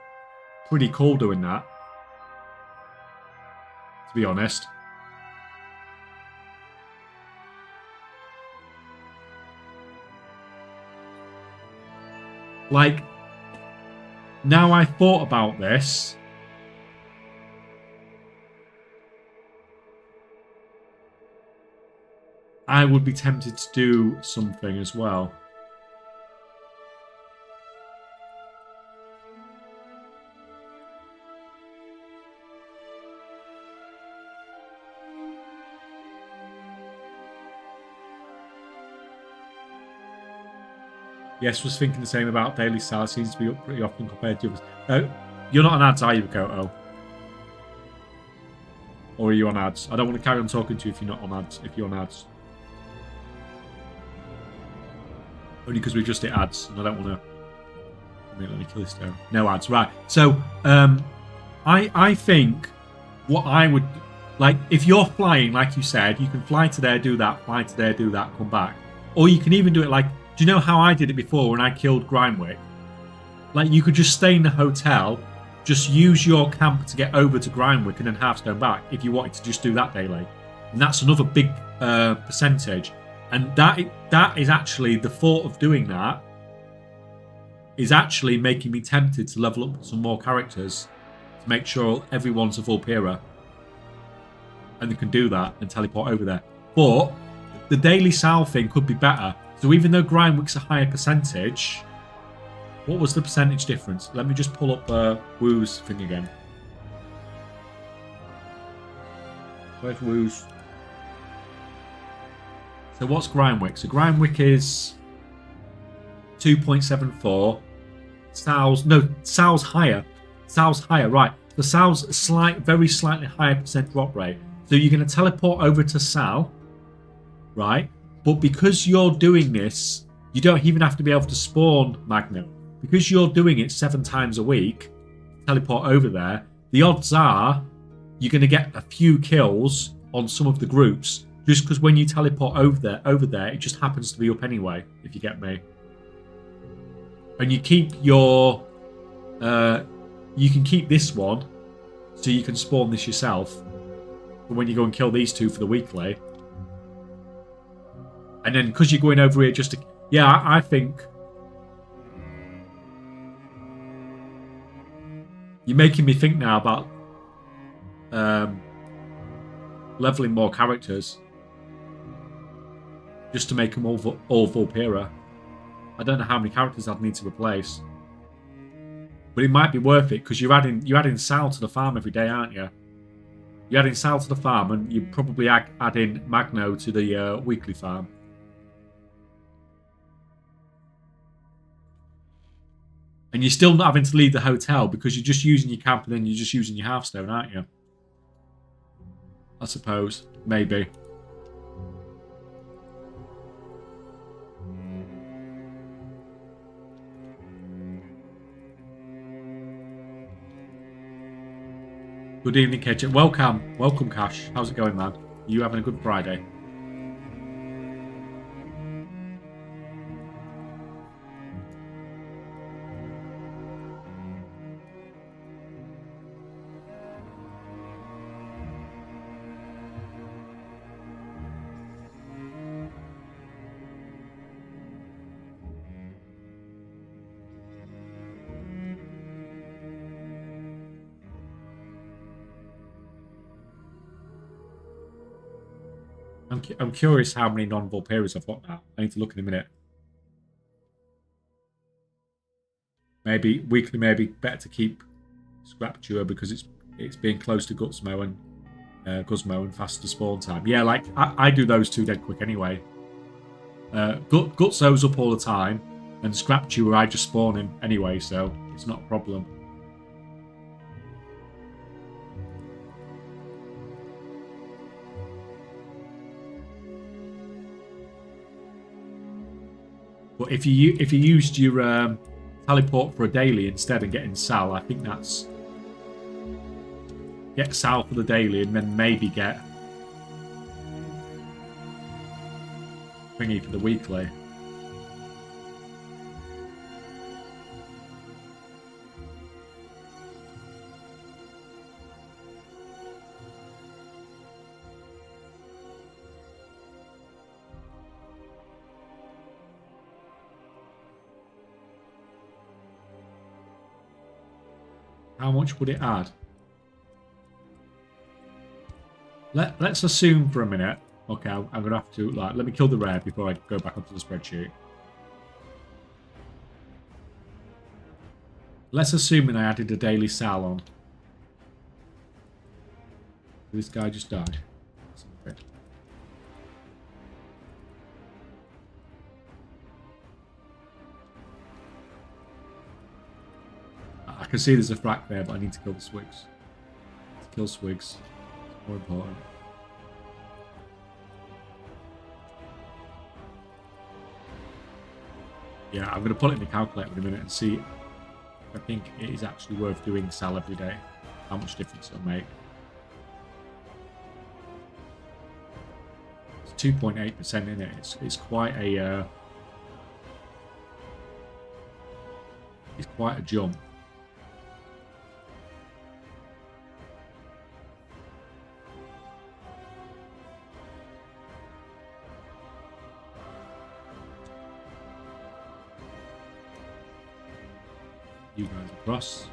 pretty cool doing that, to be honest. Like, now I thought about this, I would be tempted to do something as well. Yes, was thinking the same about Daily Sal. Seems to be up pretty often compared to others. You're not on ads, are you, Koto? Or are you on ads? I don't want to carry on talking to you if you're not on ads. If you're on ads. Only because we've just hit ads, and I don't want to... Let me kill this down. No ads, right. So, I think what I would... Like, if you're flying, like you said, you can fly to there, do that, fly to there, do that, come back. Or you can even do it like... Do you know how I did it before when I killed Grindwick? Like, you could just stay in the hotel, just use your camp to get over to Grindwick and then Halfstone back if you wanted to just do that daily. And that's another big percentage. And that is actually, the thought of doing that is actually making me tempted to level up some more characters to make sure everyone's a Vulpira. And they can do that and teleport over there. But the Daily Sal thing could be better. So even though Grindwick's a higher percentage, what was the percentage difference? Let me just pull up Woo's thing again. Where's Woo's? So what's Grindwick? So Grindwick is 2.74. Sal's higher. Sal's higher, right. So Sal's very slightly higher percent drop rate. So you're going to teleport over to Sal, right? But because you're doing this, you don't even have to be able to spawn Magnum. Because you're doing it 7 times a week, teleport over there, the odds are you're going to get a few kills on some of the groups, just because when you teleport over there, it just happens to be up anyway, if you get me. And you keep your... you can keep this one, so you can spawn this yourself, for when you go and kill these two for the weekly. And then, because you're going over here just to... Yeah, I think... You're making me think now about leveling more characters. Just to make them all Vulpira. I don't know how many characters I'd need to replace. But it might be worth it, because you're adding Sal to the farm every day, aren't you? You're adding Sal to the farm, and you probably add in Magno to the weekly farm. And you're still not having to leave the hotel because you're just using your camp and then you're just using your Hearthstone, aren't you? I suppose. Maybe. Good evening, Kaychak. Welcome. Welcome, Cash. How's it going, man? Are you having a good Friday? I'm curious how many non-Vulperians I've got now. I need to look in a minute. Maybe weekly, maybe better to keep Scrapture because it's being close to Guzmo and faster spawn time. Yeah, like I do those two dead quick anyway. Gutso's up all the time, and Scrapture I just spawn him anyway, so it's not a problem. But if you used your teleport for a daily instead and getting Sal, I think that's get Sal for the daily and then maybe get thingy for the weekly. How much would it add? Let's assume for a minute. Okay, I'm going to have to, let me kill the rare before I go back onto the spreadsheet. Let's assume that I added a daily Sal on. This guy just died. I can see there's a frack there, but I need to kill the Swigs. To kill Swigs. It's more important. Yeah, I'm going to put it in the calculator in a minute and see if I think it is actually worth doing Sal every day. How much difference it'll make. It's 2.8% in it. It's quite a it's quite a jump. You guys across.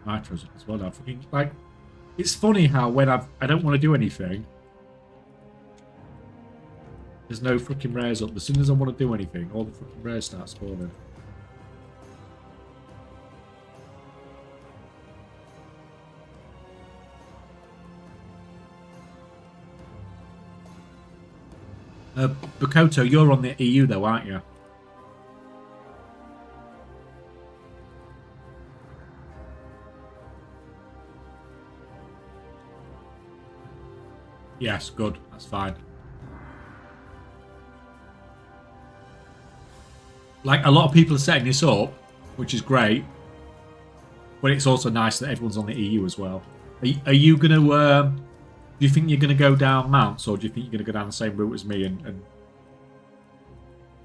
Nitro's as well now. Fucking, like, it's funny how when I don't want to do anything, there's no fucking rares up. As soon as I want to do anything, all the fucking rares start spawning. Bukoto, you're on the EU though, aren't you? Yes, good. That's fine. Like, a lot of people are setting this up, which is great. But it's also nice that everyone's on the EU as well. Are you going to... do you think you're going to go down mounts, or do you think you're going to go down the same route as me and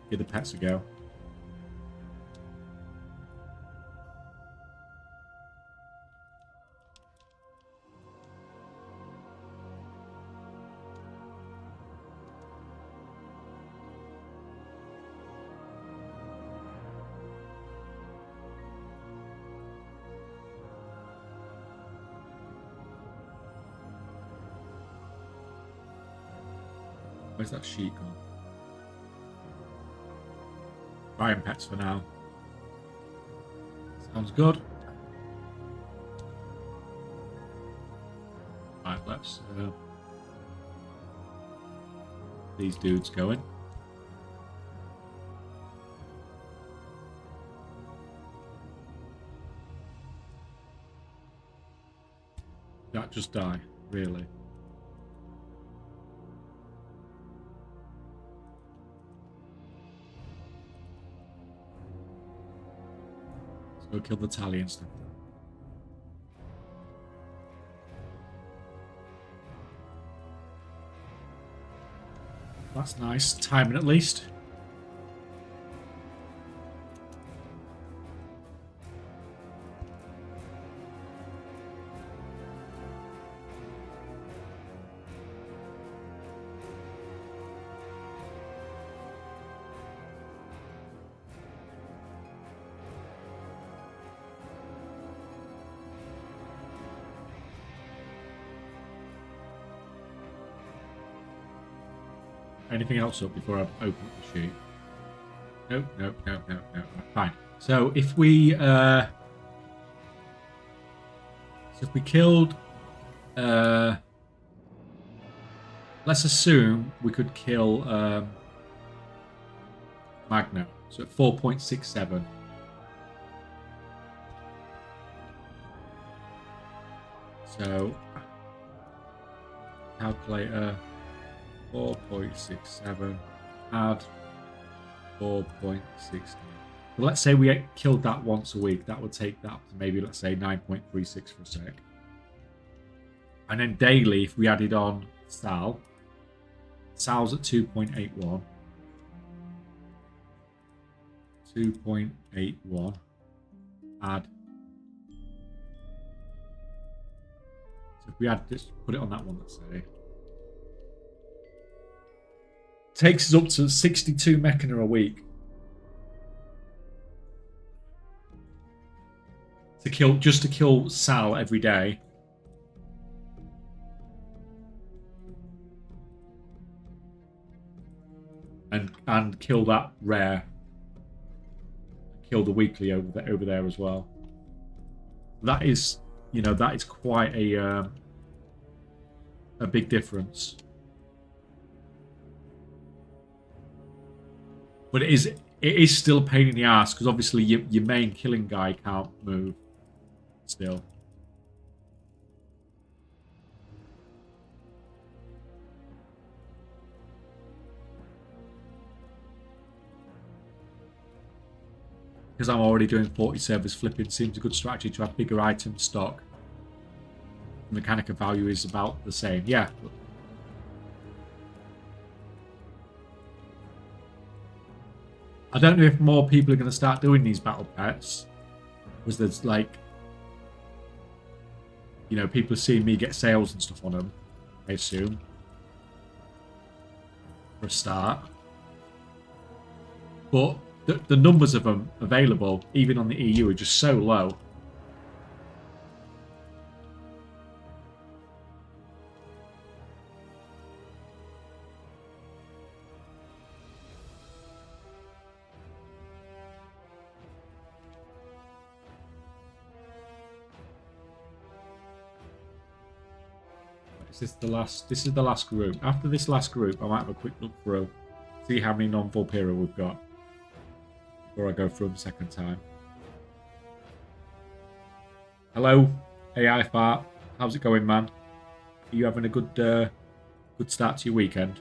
give the pets a go? Where's that sheet gone? Buying pets for now. Sounds good. Right, let's these dudes going. That just die, really? Let's go kill the tally and stuff. That's nice. Timing at least. Anything else up before I open up the sheet? Nope, nope, nope, nope, nope. Fine. So if we killed let's assume we could kill Magno. So at 4.67. So calculator 4.67 add 4.69. Well, let's say we killed that once a week. That would take that to maybe, let's say, 9.36 for a sec. And then daily, if we added on Sal's at 2.81. 2.81 add. So if we add this, put it on that one, let's say. Takes us up to 62 mechana a week. Just to kill Sal every day. And kill that rare. Kill the weekly over there as well. That is, that is quite a big difference. But it is still a pain in the ass because obviously your main killing guy can't move still. Because I'm already doing 40 servers, flipping seems a good strategy to have bigger item stock. The mechanical value is about the same. Yeah. I don't know if more people are going to start doing these battle pets. Because there's like, people are seeing me get sales and stuff on them, I assume. For a start. But the numbers of them available, even on the EU, are just so low. This is the last group. After this last group, I might have a quick look through, see how many non-Vulpera we've got before I go through them second time. Hello, AI Fart. How's it going, man? Are you having a good start to your weekend?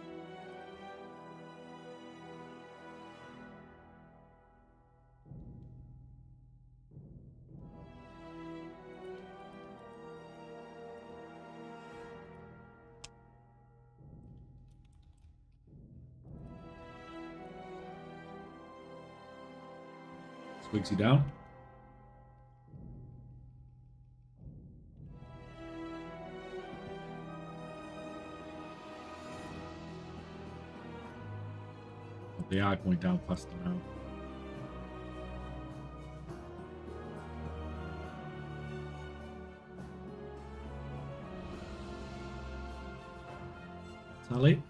Squigsy down. The eye point down faster now. Tally.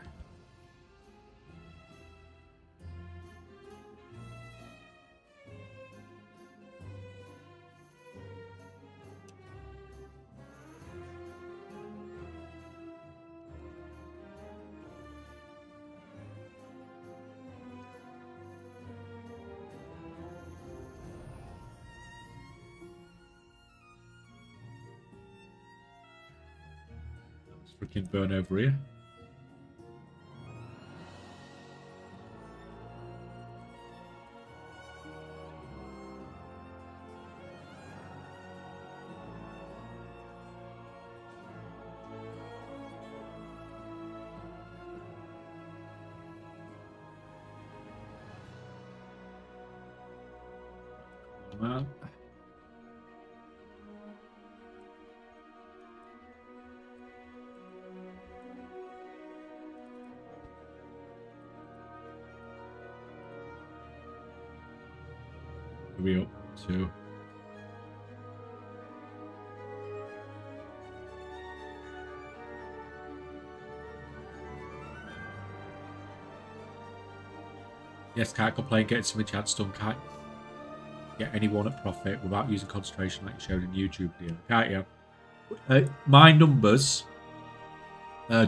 Freaking burn over here. Man. Are we up to? Yes, can't complain. Getting some chance done. Can't get anyone at profit without using concentration like you showed in YouTube video. Can't you? My numbers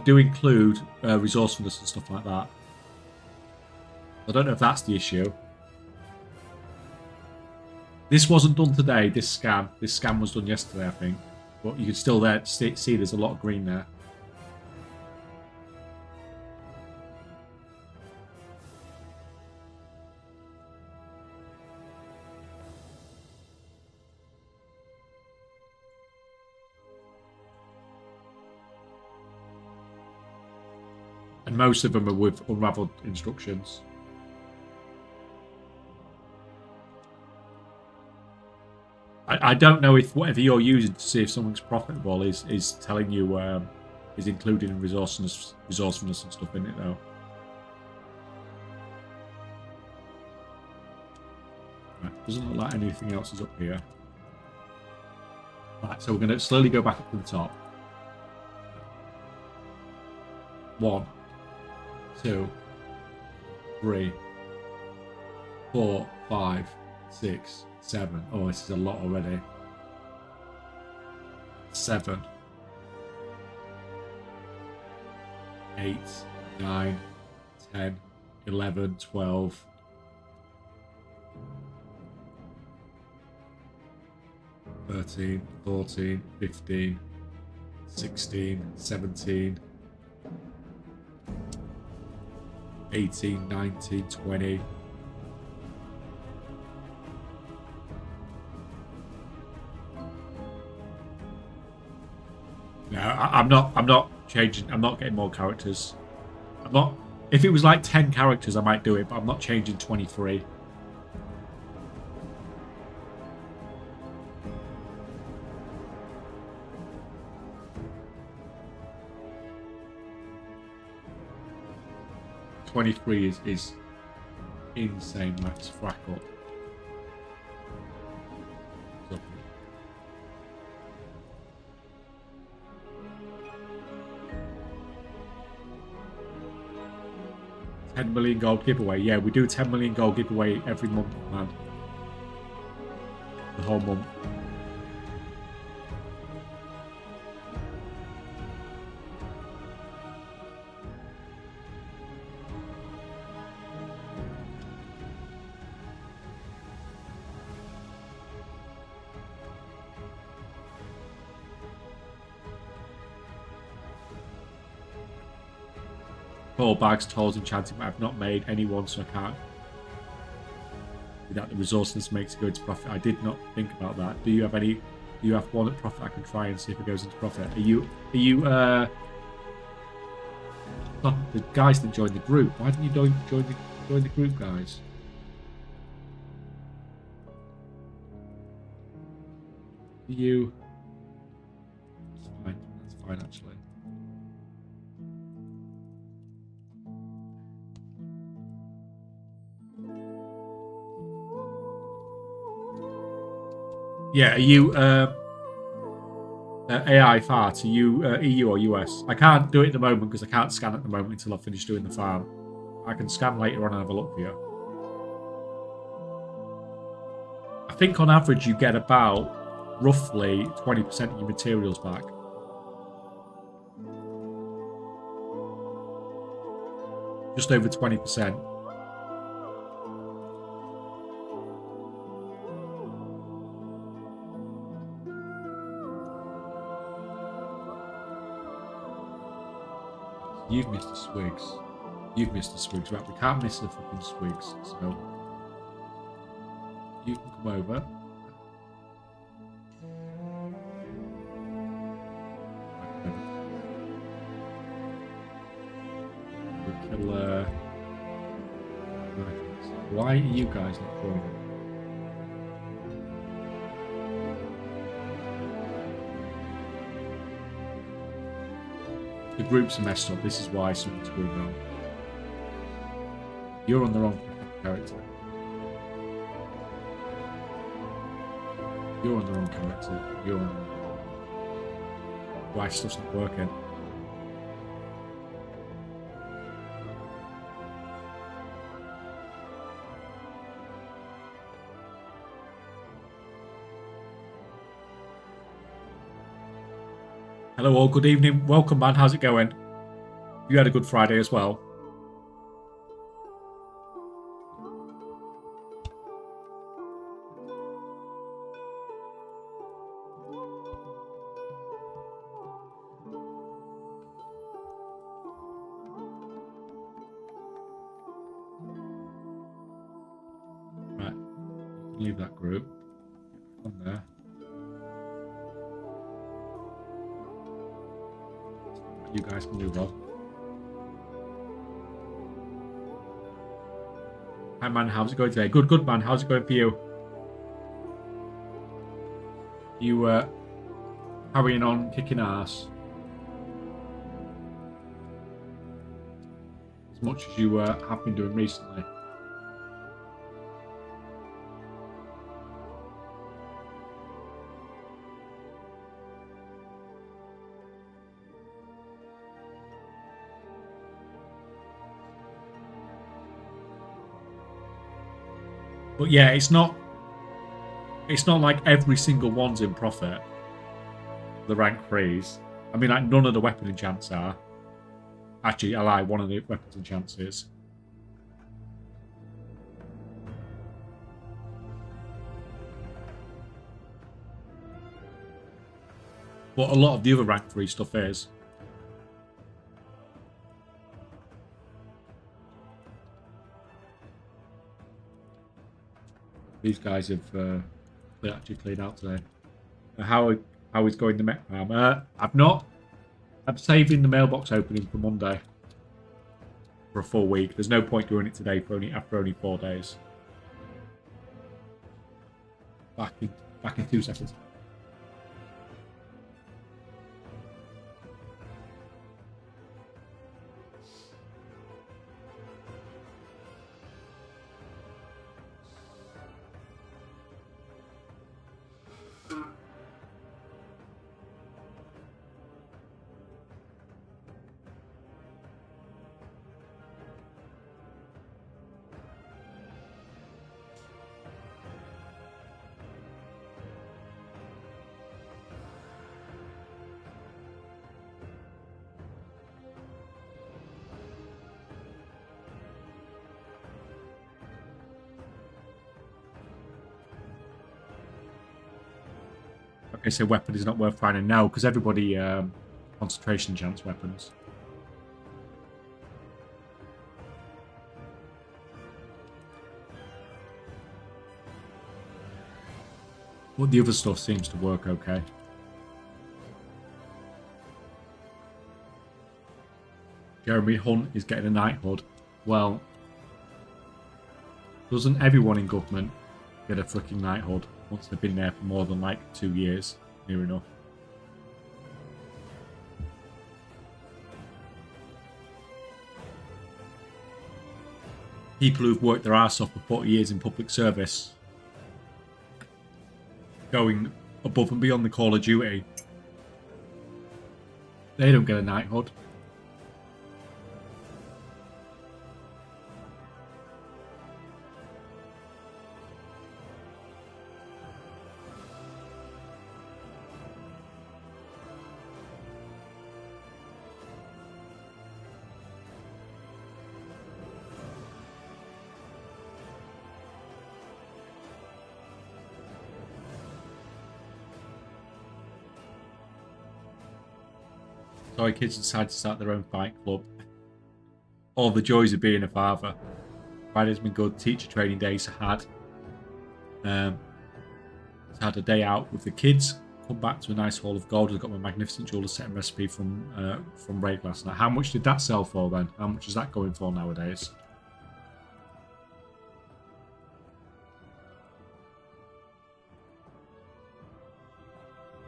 do include resourcefulness and stuff like that. I don't know if that's the issue. This wasn't done today, this scan. This scan was done yesterday, I think. But you can still there see there's a lot of green there. And most of them are with unraveled instructions. I don't know if whatever you're using to see if something's profitable is telling you is including resourcefulness and stuff in it though. Right, doesn't look like anything else is up here. Right, so we're going to slowly go back up to the top. 1, 2, 3, 4, 5, 6, 7. Oh, this is a lot already. 7, 8, 9, 10, 11, 12. 13, 14, 15, 16, 17, 18, 19, 20. No, I'm not changing. I'm not getting more characters. I'm not. If it was like 10 characters, I might do it, but I'm not changing 23. $23 is insane, let's frack up. So, 10 million gold giveaway. Yeah, we do 10 million gold giveaway every month, man. The whole month. Four bags, tolls, enchanting, but I've not made anyone, so I can't. Without the resources makes it go into profit. I did not think about that. Do you have any? Do you have one at profit? I can try and see if it goes into profit. Are you? Not the guys that joined the group. Why didn't you join the group, guys? You. That's fine. That's fine, actually. Yeah, are you AI fart? Are you EU or US? I can't do it at the moment because I can't scan at the moment until I've finished doing the farm. I can scan later on and have a look for you. I think on average you get about roughly 20% of your materials back. Just over 20%. You've missed the swigs. You've missed the swigs. Right, we can't miss the fucking swigs. So you can come over. We'll kill. Why are you guys not joining? The groups are messed up. This is why something's going wrong. You're on the wrong character. You're on the wrong character. You're on the wrong. Why stuff's not working? Hello all, good evening. Welcome, man. How's it going? You had a good Friday as well? Right. Leave that group. On there. You guys can move on. Hi man, how's it going today? Good man, how's it going for you? You carrying on kicking ass? As much as you have been doing recently. But yeah, it's not like every single one's in profit. The rank 3s. I mean, like, none of the weapon enchants are. Actually, I lie, one of the weapons enchants is. But a lot of the other rank 3 stuff is. These guys have actually cleaned out today. How is going the mech farm? I've not. I'm saving the mailbox opening for Monday for a full week. There's no point doing it today after only 4 days. Back in 2 seconds. Okay, so weapon is not worth finding now because everybody concentration chance weapons. But the other stuff seems to work okay. Jeremy Hunt is getting a knighthood. Well, doesn't everyone in government get a freaking knighthood once they've been there for more than like 2 years? Near enough. People who've worked their arse off for 40 years in public service, going above and beyond the call of duty, they don't get a knighthood. Sorry, kids decide to start their own fight club. All the joys of being a father. Friday's been good. Teacher training days had. Had a day out with the kids. Come back to a nice haul of gold. I've got my magnificent jeweler setting recipe from Raid last night. How much did that sell for then? How much is that going for nowadays?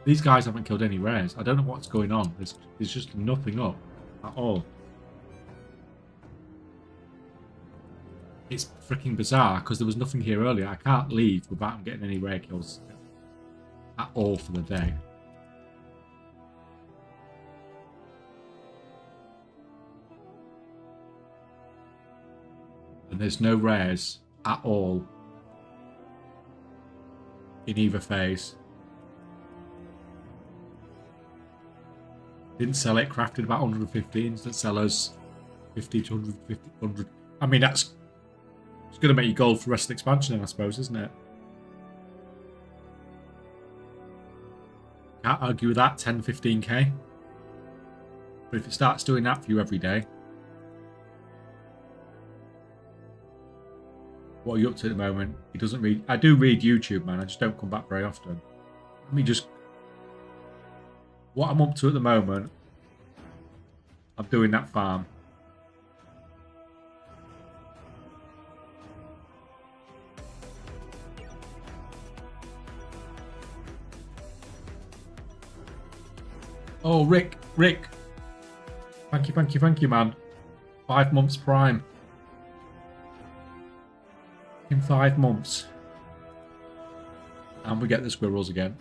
These guys haven't killed any rares. I don't know what's going on. There's just nothing up at all. It's freaking bizarre because there was nothing here earlier. I can't leave without getting any rare kills at all for the day. And there's no rares at all in either phase. Didn't sell it, crafted about 150 instant sellers, 50 to 150, 100. I mean, it's going to make you gold for the rest of the expansion, I suppose, isn't it? Can't argue with that, 10, 15k. But if it starts doing that for you every day, what are you up to at the moment? He doesn't read. I do read YouTube, man. I just don't come back very often. Let me just. What I'm up to at the moment, I'm doing that farm. Oh, Rick. Thank you, man. 5 months prime. In 5 months. And we get the squirrels again.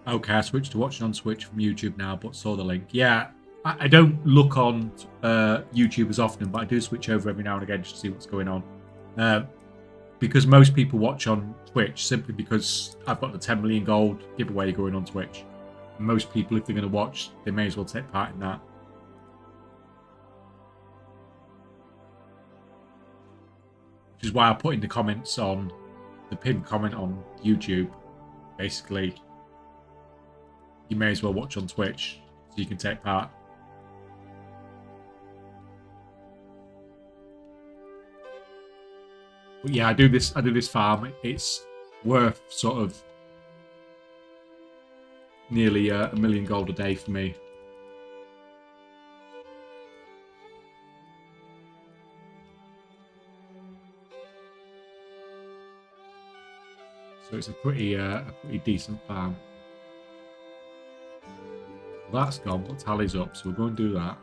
Okay, I switched to watching on Switch from YouTube now, but saw the link. Yeah, I don't look on YouTube as often, but I do switch over every now and again just to see what's going on. Because most people watch on Twitch simply because I've got the 10 million gold giveaway going on Twitch. Most people, if they're going to watch, they may as well take part in that. Which is why I put in the comments on the pinned comment on YouTube. Basically, you may as well watch on Twitch so you can take part. But yeah, I do this farm. It's worth sort of nearly a million gold a day for me. So it's a pretty decent farm. Well, that's gone, but tally's up, so we'll go and do that.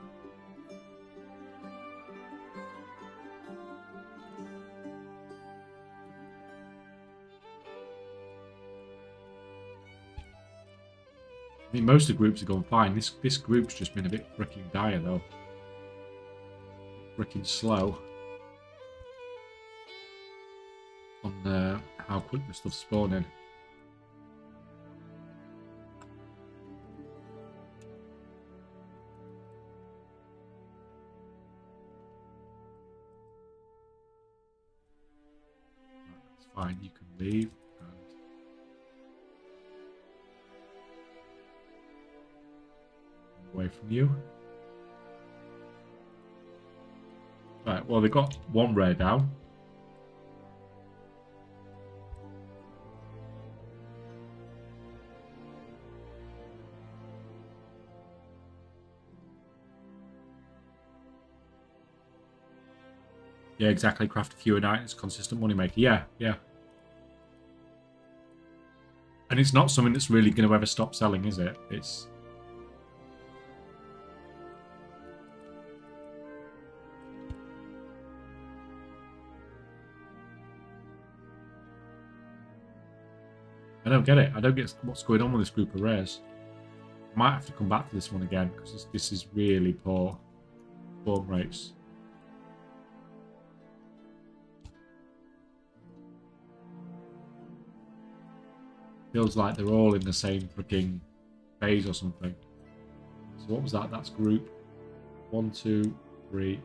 I mean, most of the groups are going fine. This group's just been a bit freaking dire, though. Freaking slow on how quick the stuff's spawning. That's fine, you can leave. Away from you. Right, well, they got one rare down. Yeah, exactly. Craft a few a night. It's a consistent moneymaker. Yeah, yeah. And it's not something that's really going to ever stop selling, is it? It's... I don't get it. I don't get what's going on with this group of rares. I might have to come back to this one again because this is really poor form rates. Feels like they're all in the same freaking phase or something. So what was that? That's group 1, 2, 3.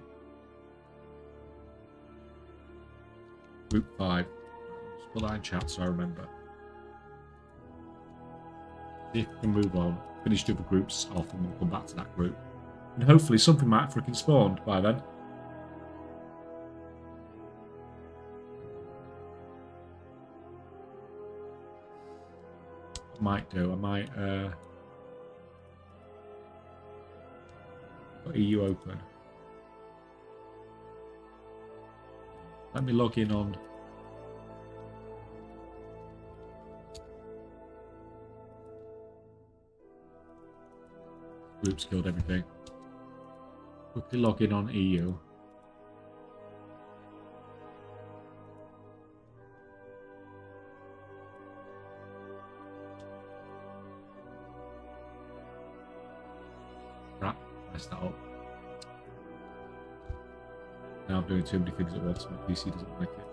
Group 5. Just put that in chat so I remember. See if we can move on. Finish the other groups off and we'll come back to that group. And hopefully something might have freaking spawned by then. I might do. I might got EU open. Let me log in on groups killed everything. Quickly log in on EU. Crap, messed that up. Now I'm doing too many things at once, my PC doesn't like it.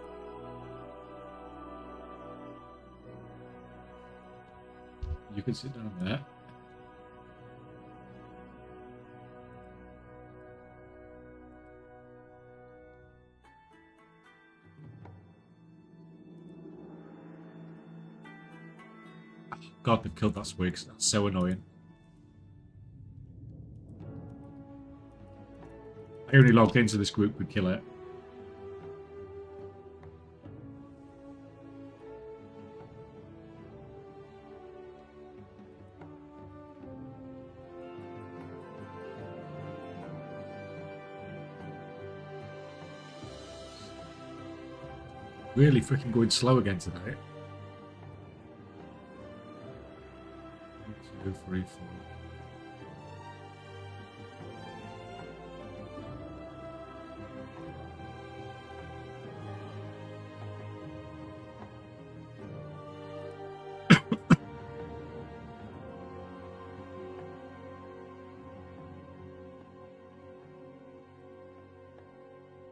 You can sit down there. God, they've killed that Swigs. That's so annoying. I only logged into this group to kill it. Really freaking going slow again today. 1, 2, 3, 4.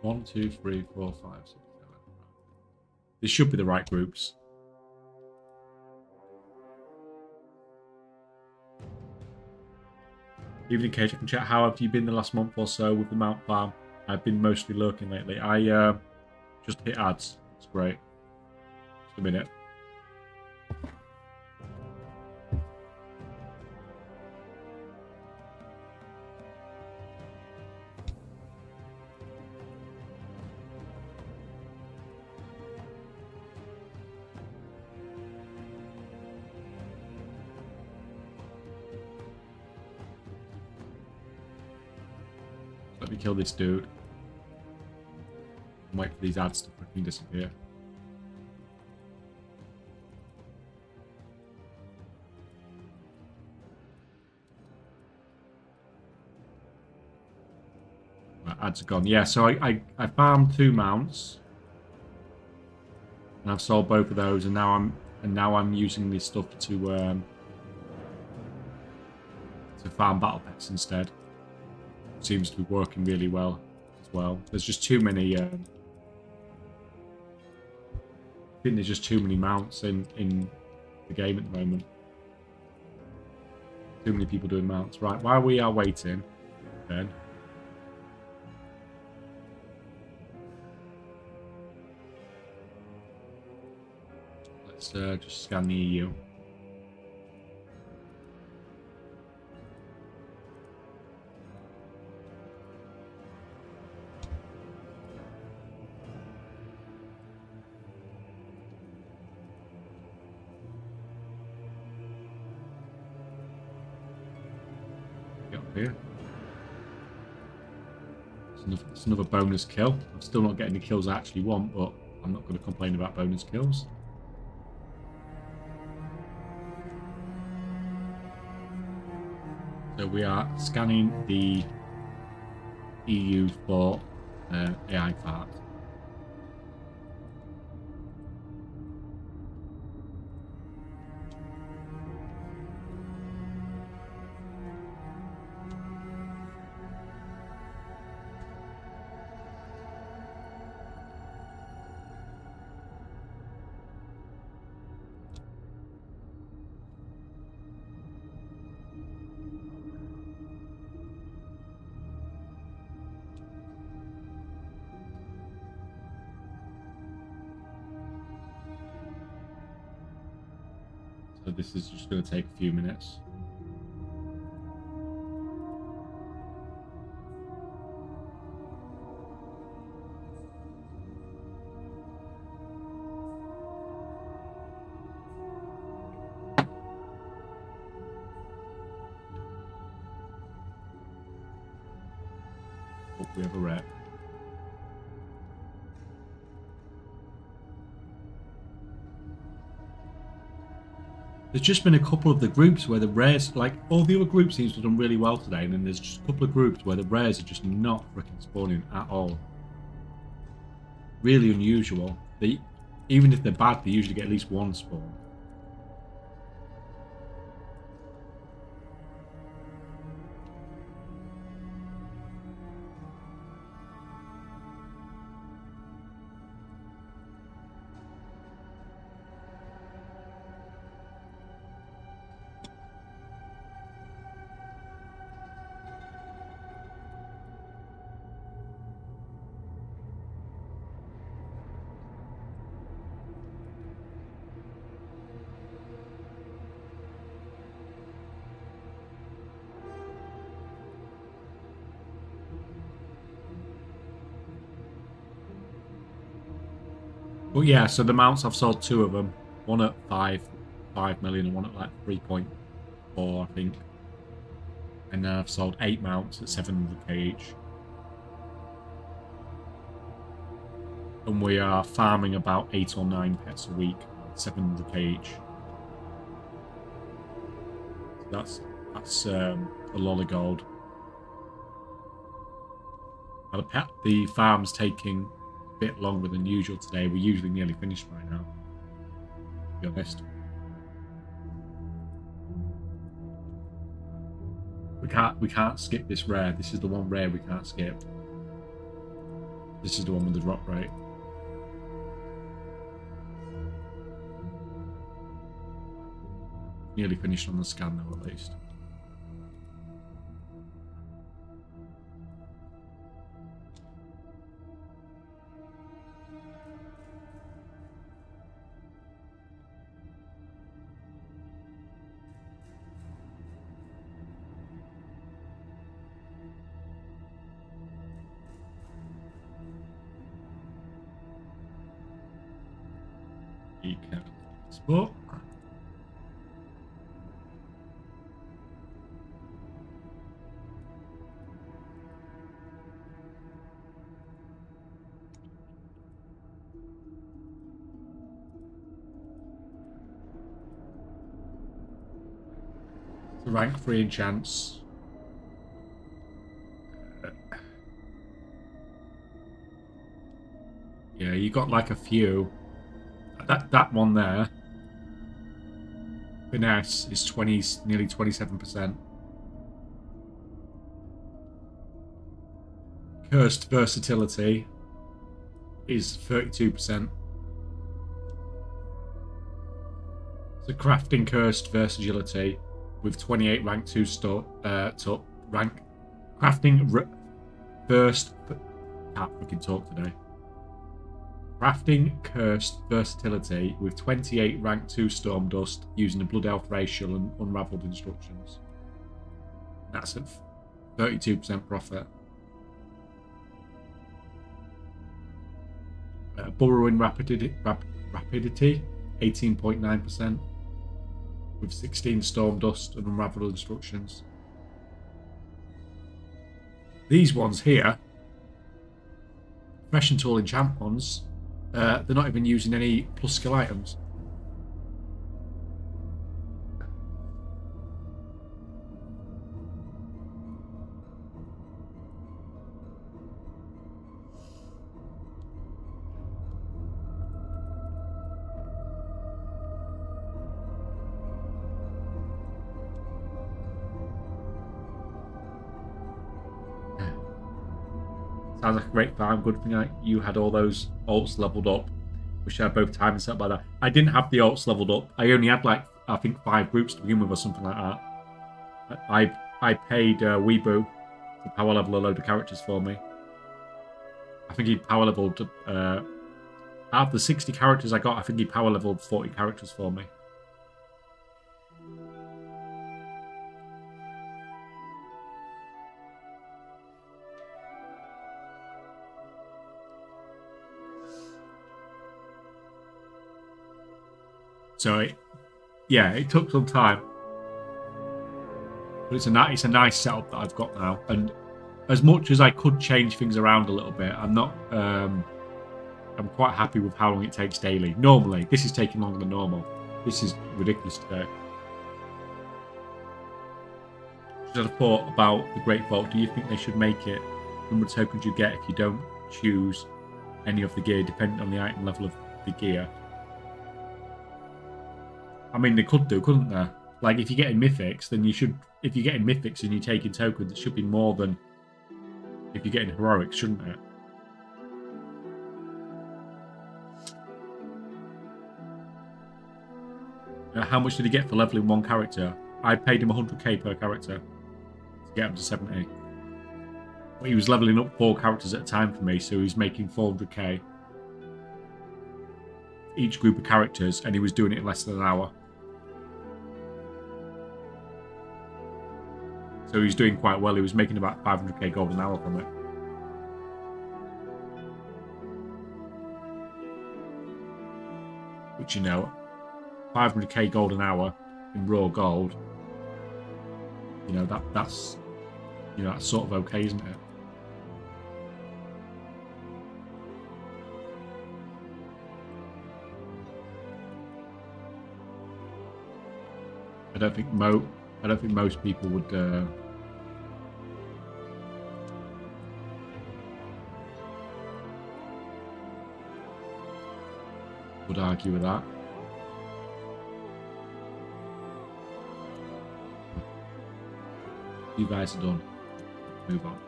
One, 2, 3, 4, 5, 6, 7. These should be the right groups. Evening Kaychak and chat. How have you been the last month or so with the Mount Farm? I've been mostly lurking lately. I just hit ads. It's great. Just a minute. Let me kill this dude. And wait for these ads to freaking disappear. Right, ads are gone. Yeah, so I farmed 2 mounts. And I've sold both of those, and now I'm using this stuff to farm battle pets instead. Seems to be working really well as well. There's just too many. I think there's just too many mounts in the game at the moment. Too many people doing mounts. Right, while we are waiting, then. Let's just scan the EU. Here. It's another bonus kill. I'm still not getting the kills I actually want, but I'm not going to complain about bonus kills. So we are scanning the EU for AI fart. So this is just going to take a few minutes. Hope we have a rep. There's just been a couple of the groups where the rares, like all the other groups seems to have done really well today, and then there's just a couple of groups where the rares are just not freaking spawning at all. Really unusual. They, even if they're bad, they usually get at least one spawn. But yeah, so the mounts, I've sold 2 of them. One at 5 million and one at like 3.4, I think. And then I've sold 8 mounts at 700k each. And we are farming about 8 or 9 pets a week, 700k each. So that's a lot of gold. And the farm's taking a bit longer than usual today. We're usually nearly finished by now, to be honest. We can't skip this rare. This is the one rare we can't skip. This is the one with the drop rate. Nearly finished on the scan though, at least. You can spot. Rank 3 enchants. Yeah, you got like a few. That one there. Finesse is nearly 27%. Cursed versatility is 32%. So crafting cursed versatility with 28 rank 2 rank. Crafting first. Can't freaking talk today. Crafting cursed versatility with 28 rank 2 storm dust using the blood elf racial and unraveled instructions. That's at 32% profit. Burrowing rapidity 18.9% with 16 storm dust and unraveled instructions. These ones here, Fresh and Tool enchant ones, they're not even using any plus skill items. Sounds like a great farm. Good thing you had all those alts leveled up. Wish I had both timings set by that. I didn't have the alts leveled up. I only had like, I think 5 groups to begin with or something like that. I paid Weeboo to power level a load of characters for me. I think he power leveled out of the 60 characters I got, I think he power leveled 40 characters for me. So it took some time, but it's a nice setup that I've got now. And as much as I could change things around a little bit, I'm not. I'm quite happy with how long it takes daily. Normally, this is taking longer than normal. This is ridiculous today. Just had a thought about the Great Vault. Do you think they should make it number of tokens you get if you don't choose any of the gear, depending on the item level of the gear? I mean, they could do, couldn't they? Like, if you're getting mythics, then you should. If you're getting mythics and you're taking tokens, it should be more than if you're getting heroics, shouldn't it? How much did he get for leveling one character? I paid him 100k per character to get him to 70. But he was leveling up 4 characters at a time for me, so he was making 400k each group of characters, and he was doing it in less than an hour. So he was doing quite well. He was making about 500k gold an hour from it. Which, 500k gold an hour in raw gold, that's that's sort of okay, isn't it? I don't think most people would argue with that. You guys are done. Move on.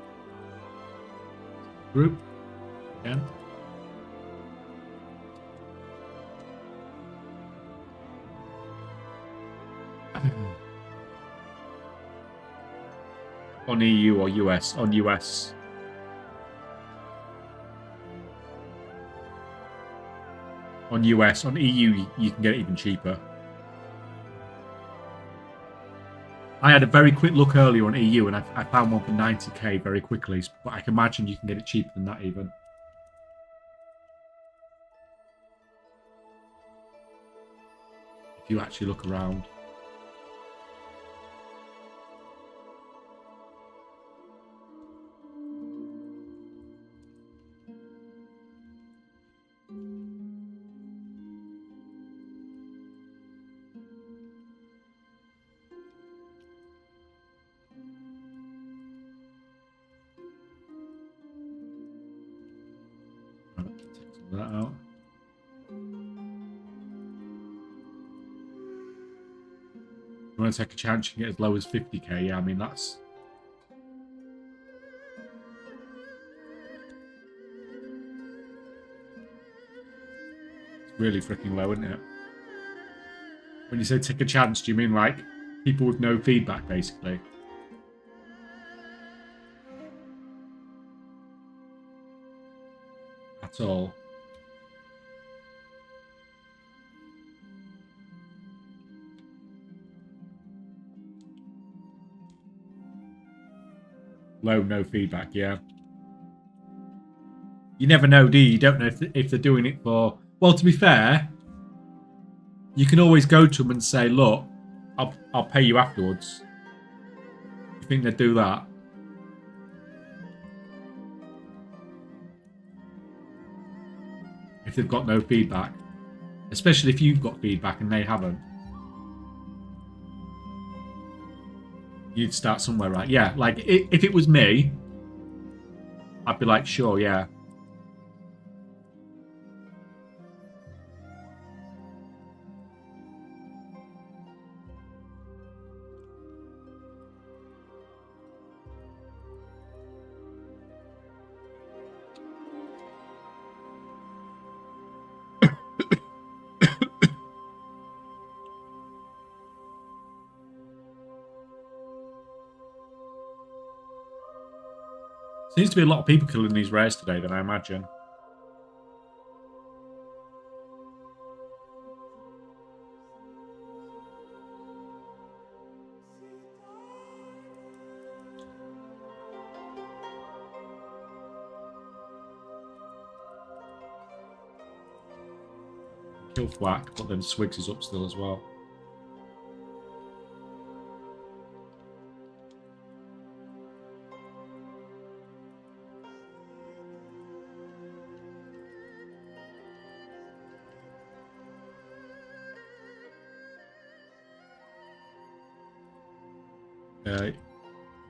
Group. Again. On EU or US? On US. On US. On EU, you can get it even cheaper. I had a very quick look earlier on EU, and I found one for 90k very quickly, but I can imagine you can get it cheaper than that even. If you actually look around. That out. You want to take a chance, you can get as low as 50k. Yeah, I mean, that's... It's really freaking low, isn't it? When you say take a chance, do you mean like people with no feedback, basically? At all. Low, no feedback, yeah. You never know, do you? You don't know if they're doing it for... Well, to be fair, you can always go to them and say, look, I'll pay you afterwards. You think they'd do that? If they've got no feedback. Especially if you've got feedback and they haven't. You'd start somewhere, right? Yeah, like, if it was me, I'd be like, sure, yeah. Seems to be a lot of people killing these rares today, then I imagine. Kill whack, but then Swigs is up still as well.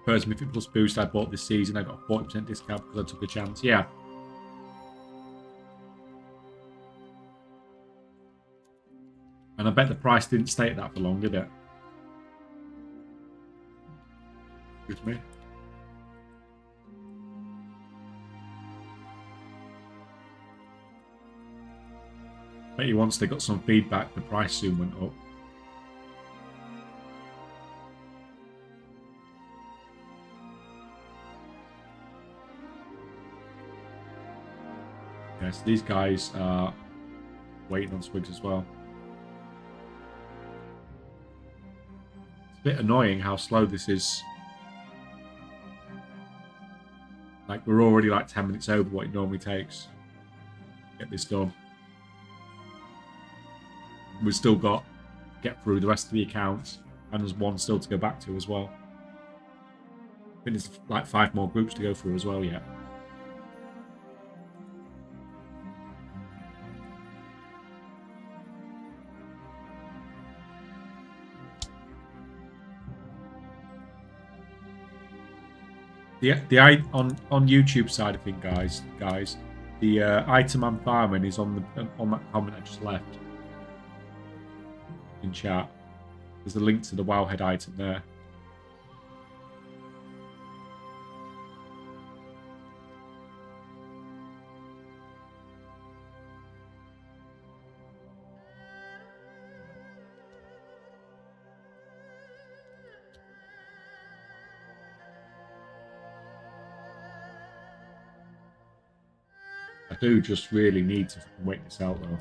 Person Mythic Plus boost I bought this season, I got a 40% discount because I took a chance. Yeah. And I bet the price didn't stay at that for long, did it? Excuse me. Bet you once they got some feedback, the price soon went up. Yes, these guys are waiting on Swigs as well. It's a bit annoying how slow this is. Like, we're already like 10 minutes over what it normally takes to get this done. We've still got to get through the rest of the accounts, and there's one still to go back to as well. I think there's like 5 more groups to go through as well yet. The on YouTube side of things, guys, the item I'm farming is on that comment I just left in chat. There's a link to the Wowhead item there. I do just really need to wait this out though.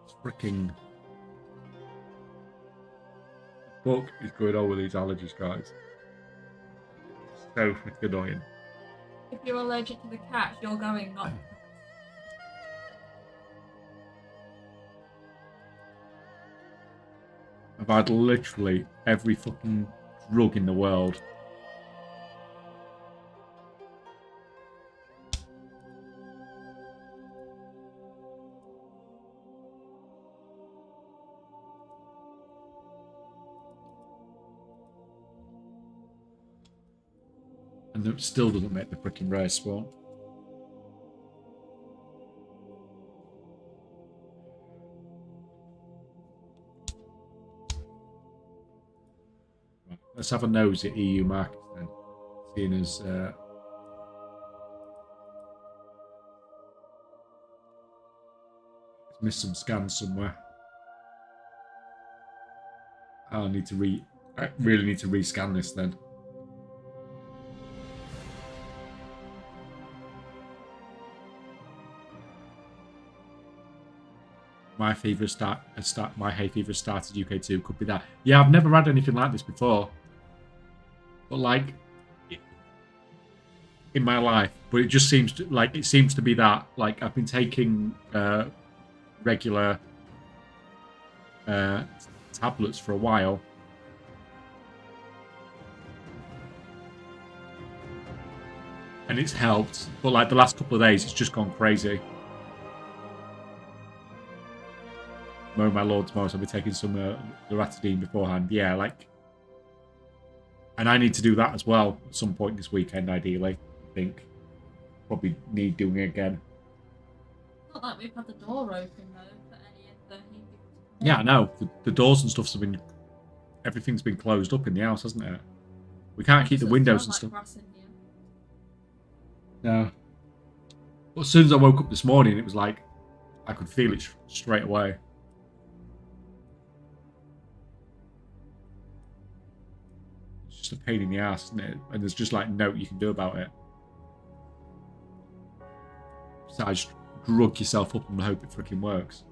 It's freaking book is going on with these allergies, guys. It's so freaking annoying. If you're allergic to the cat, you're going not. I've had literally every fucking drug in the world. And it still doesn't make the freaking rare spawn. Let's have a nose at EU markets then, seeing as missed some scans somewhere. I really need to rescan this then. My favourite my hay fever started UK2 could be that. Yeah, I've never had anything like this before. But like in my life, but it just seems to be that like I've been taking regular tablets for a while, and it's helped. But like the last couple of days, it's just gone crazy. Oh my lord, tomorrow so I'll be taking some loratadine beforehand. Yeah, like. And I need to do that as well at some point this weekend, ideally. I think. Probably need doing it again. Not like we've had the door open, though, for any of the hay fever. Yeah, I know. The doors and stuff's have been... Everything's been closed up in the house, hasn't it? We can't keep the windows and stuff. No. But as soon as I woke up this morning, it was like... I could feel it straight away. A pain in the ass, isn't it? And there's just like no you can do about it. So I just drug yourself up and hope it freaking works.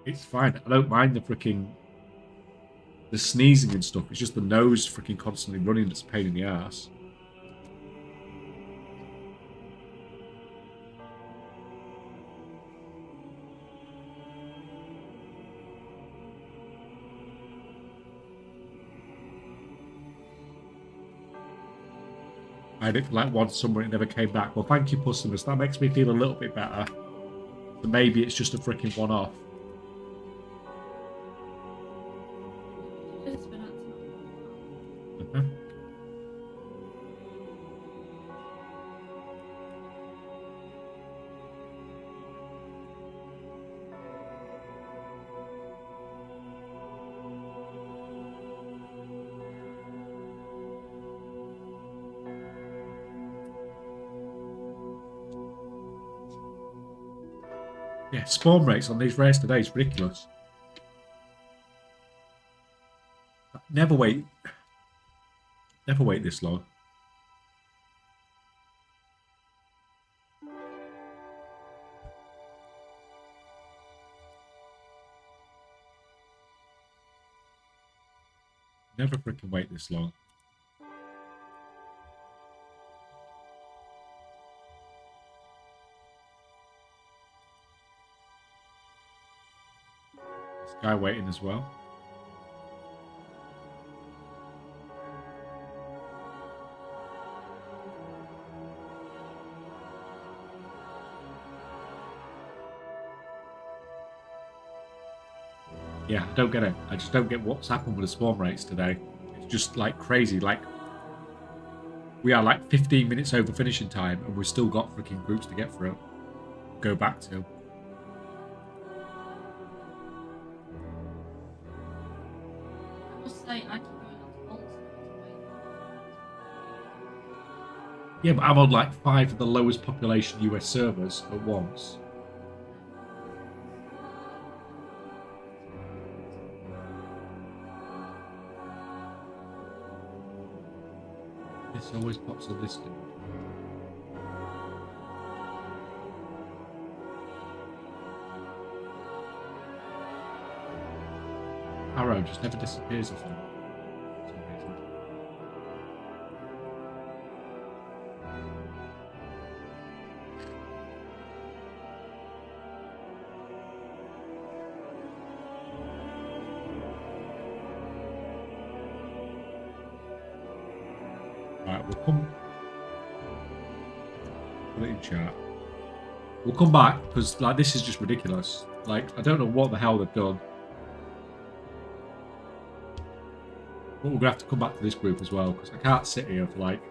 It's fine. I don't mind the freaking the sneezing and stuff. It's just the nose freaking constantly running that's a pain in the ass. I didn't like one summer, it never came back. Well, thank you, Pussimus. That makes me feel a little bit better. So maybe it's just a freaking one-off. It's been Uh-huh. Yeah, spawn rates on these raids today is ridiculous. Never wait this long. Never freaking wait this long. This guy waiting as well. Yeah, I don't get it. I just don't get what's happened with the spawn rates today. It's just like crazy. Like, we are like 15 minutes over finishing time and we've still got freaking groups to get through. Go back to. I must say, I keep going on to Ulster. Yeah, but I'm on like 5 of the lowest population US servers at once. This always pops a list in. Arrow just never disappears, I think. For some reason. Right, we'll come. Put it in chat. We'll come back because like this is just ridiculous. Like I don't know what the hell they've done. But we're gonna have to come back to this group as well because I can't sit here for like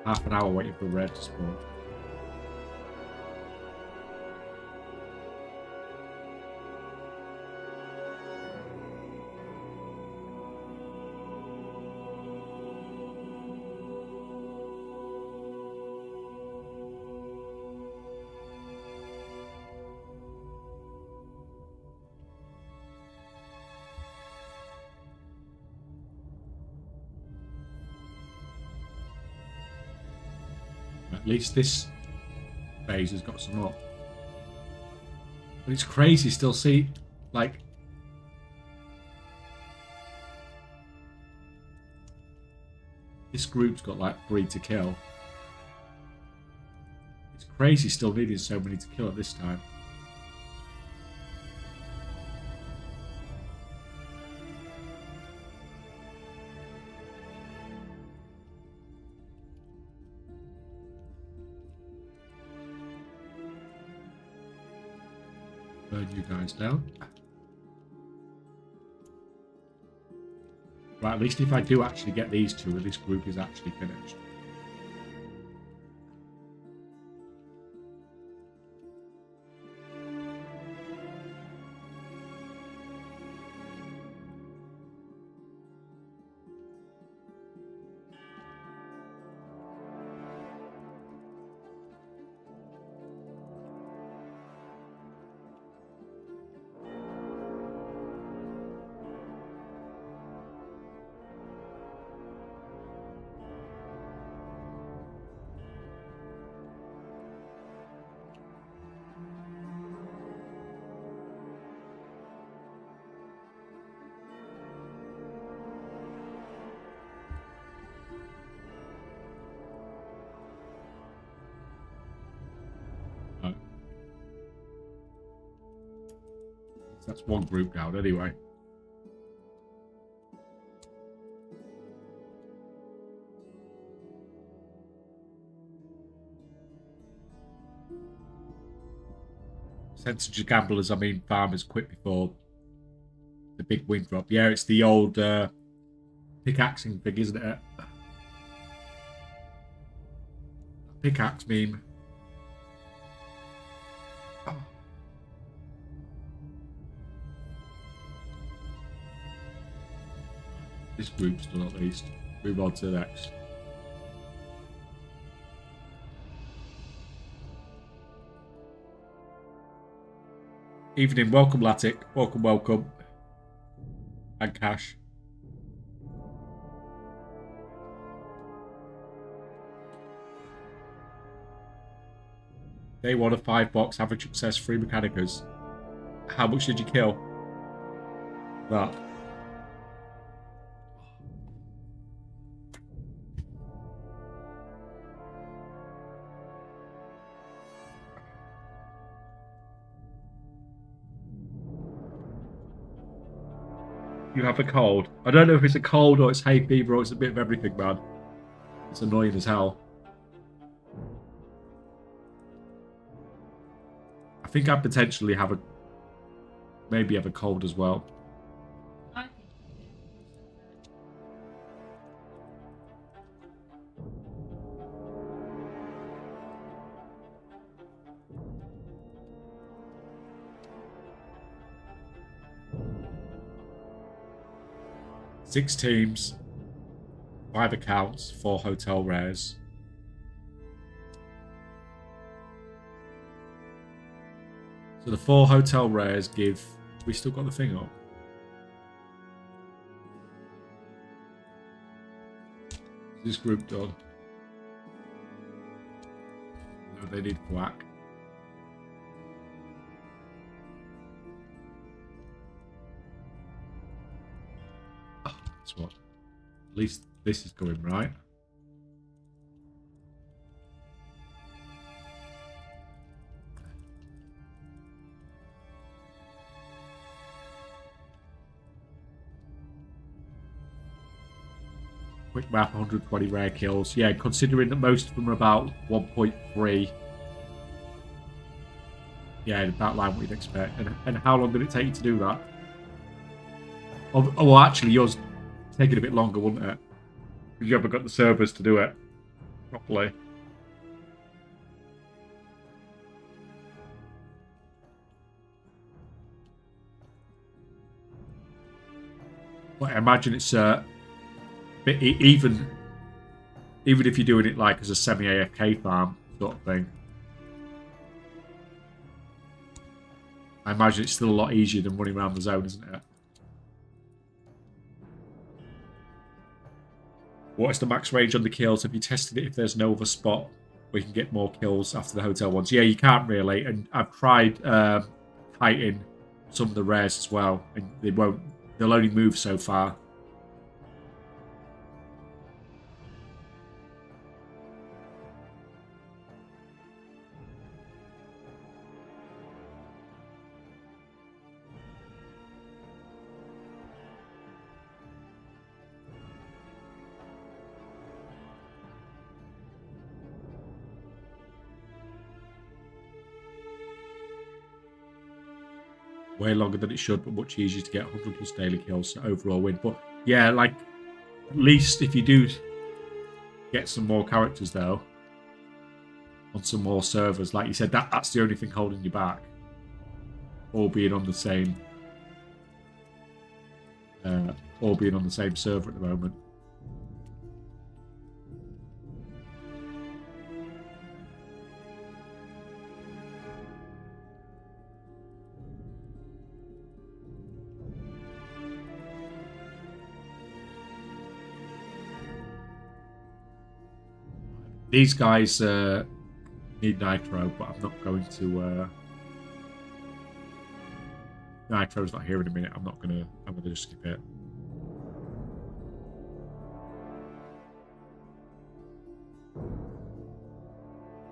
half an hour waiting for a red to spawn. At least this phase has got some up. But it's crazy still see, like... This group's got like 3 to kill. It's crazy still needing so many to kill at this time. Burn you guys down. Right, at least if I do actually get these two, this group is actually finished. So that's one group down anyway. Percentage of gamblers, I mean farmers, quit before the big win drop. Yeah, it's the old pickaxing thing, isn't it? Pickaxe meme. Oh. This group's done at least. Move on to the next. Evening, welcome Latic. Welcome, welcome. And Cash. Day 1 of 5 box, average success, 3 mechanicas. How much did you kill? That. You have a cold. I don't know if it's a cold or it's hay fever or it's a bit of everything, man. It's annoying as hell. I think I potentially have maybe have a cold as well. I think 6 teams, 5 accounts, 4 hotel rares. So the 4 hotel rares give... We still got the thing up. Is this group done? No, they need whack. Oh, that's what. At least this is going right. Quick math, 120 rare kills. Yeah, considering that most of them are about 1.3. Yeah, about like what you'd expect. And how long did it take you to do that? Oh, well, actually, yours taking a bit longer, wouldn't it? Because you haven't got the servers to do it properly. But I imagine it's but even if you're doing it like as a semi-AFK farm sort of thing, I imagine it's still a lot easier than running around the zone, isn't it? What is the max range on the kills? Have you tested it if there's no other spot where you can get more kills after the hotel ones? Yeah, you can't really, and I've tried kiting some of the rares as well, and they'll only move so far. Way longer than it should, but much easier to get 100 plus daily kills to overall win. But yeah, like, at least if you do get some more characters though on some more servers, like you said, that's the only thing holding you back. All being on the same server at the moment. These guys need nitro, but I'm not going to. Nitro's not here in a minute. I'm gonna just skip it.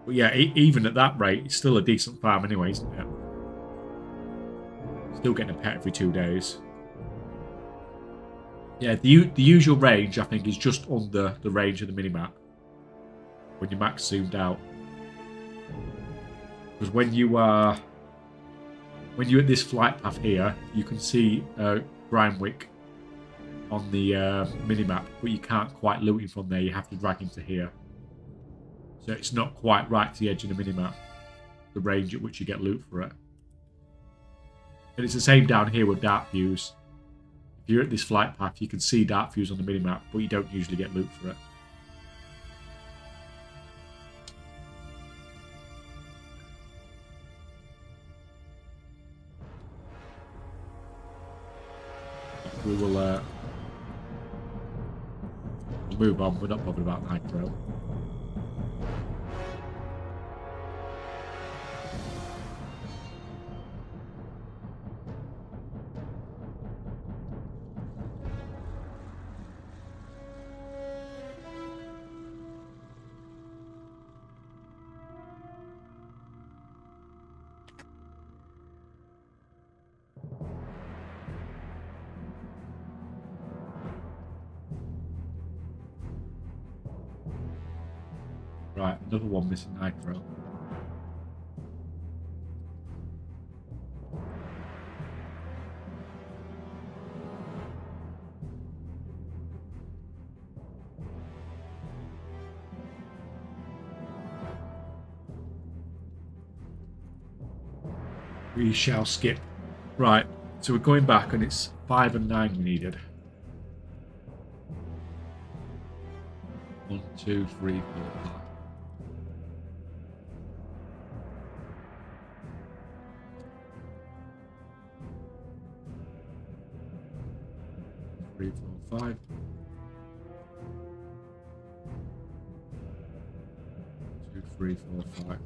But yeah, even at that rate, it's still a decent farm anyway, isn't it? Still getting a pet every 2 days. Yeah, the usual range, I think, is just under the range of the minimap. When you're max zoomed out. Because when you're at this flight path here, you can see Grimewick on the minimap, but you can't quite loot him from there. You have to drag him to here. So it's not quite right to the edge of the minimap, the range at which you get loot for it. And it's the same down here with dark views. If you're at this flight path, you can see dark views on the minimap, but you don't usually get loot for it. We will we'll move on. We're not bothered about Nitro. Right, another one missing Nitro. We shall skip. Right, so we're going back and it's 5 and 9 we needed. 1, 2, 3, 4, 5. 3, 4, 5. 2, 3, 4, 5.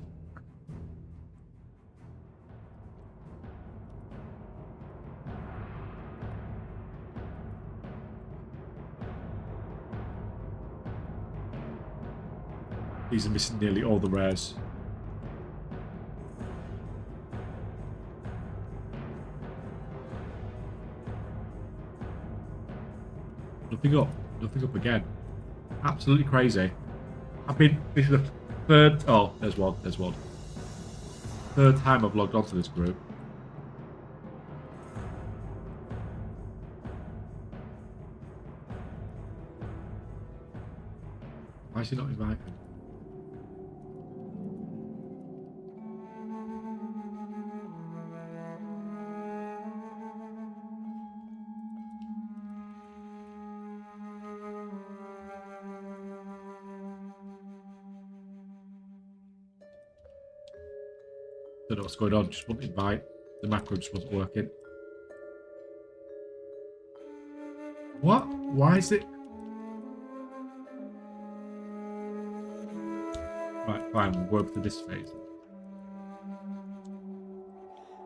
These are missing nearly all the rares. Nothing up again. Absolutely crazy. This is the third, oh, there's one. Third time I've logged onto this group. Why is he not invited? Don't know what's going on, just won't invite. The macro just wasn't working. What? Why is it? Right, fine, we'll work through this phase.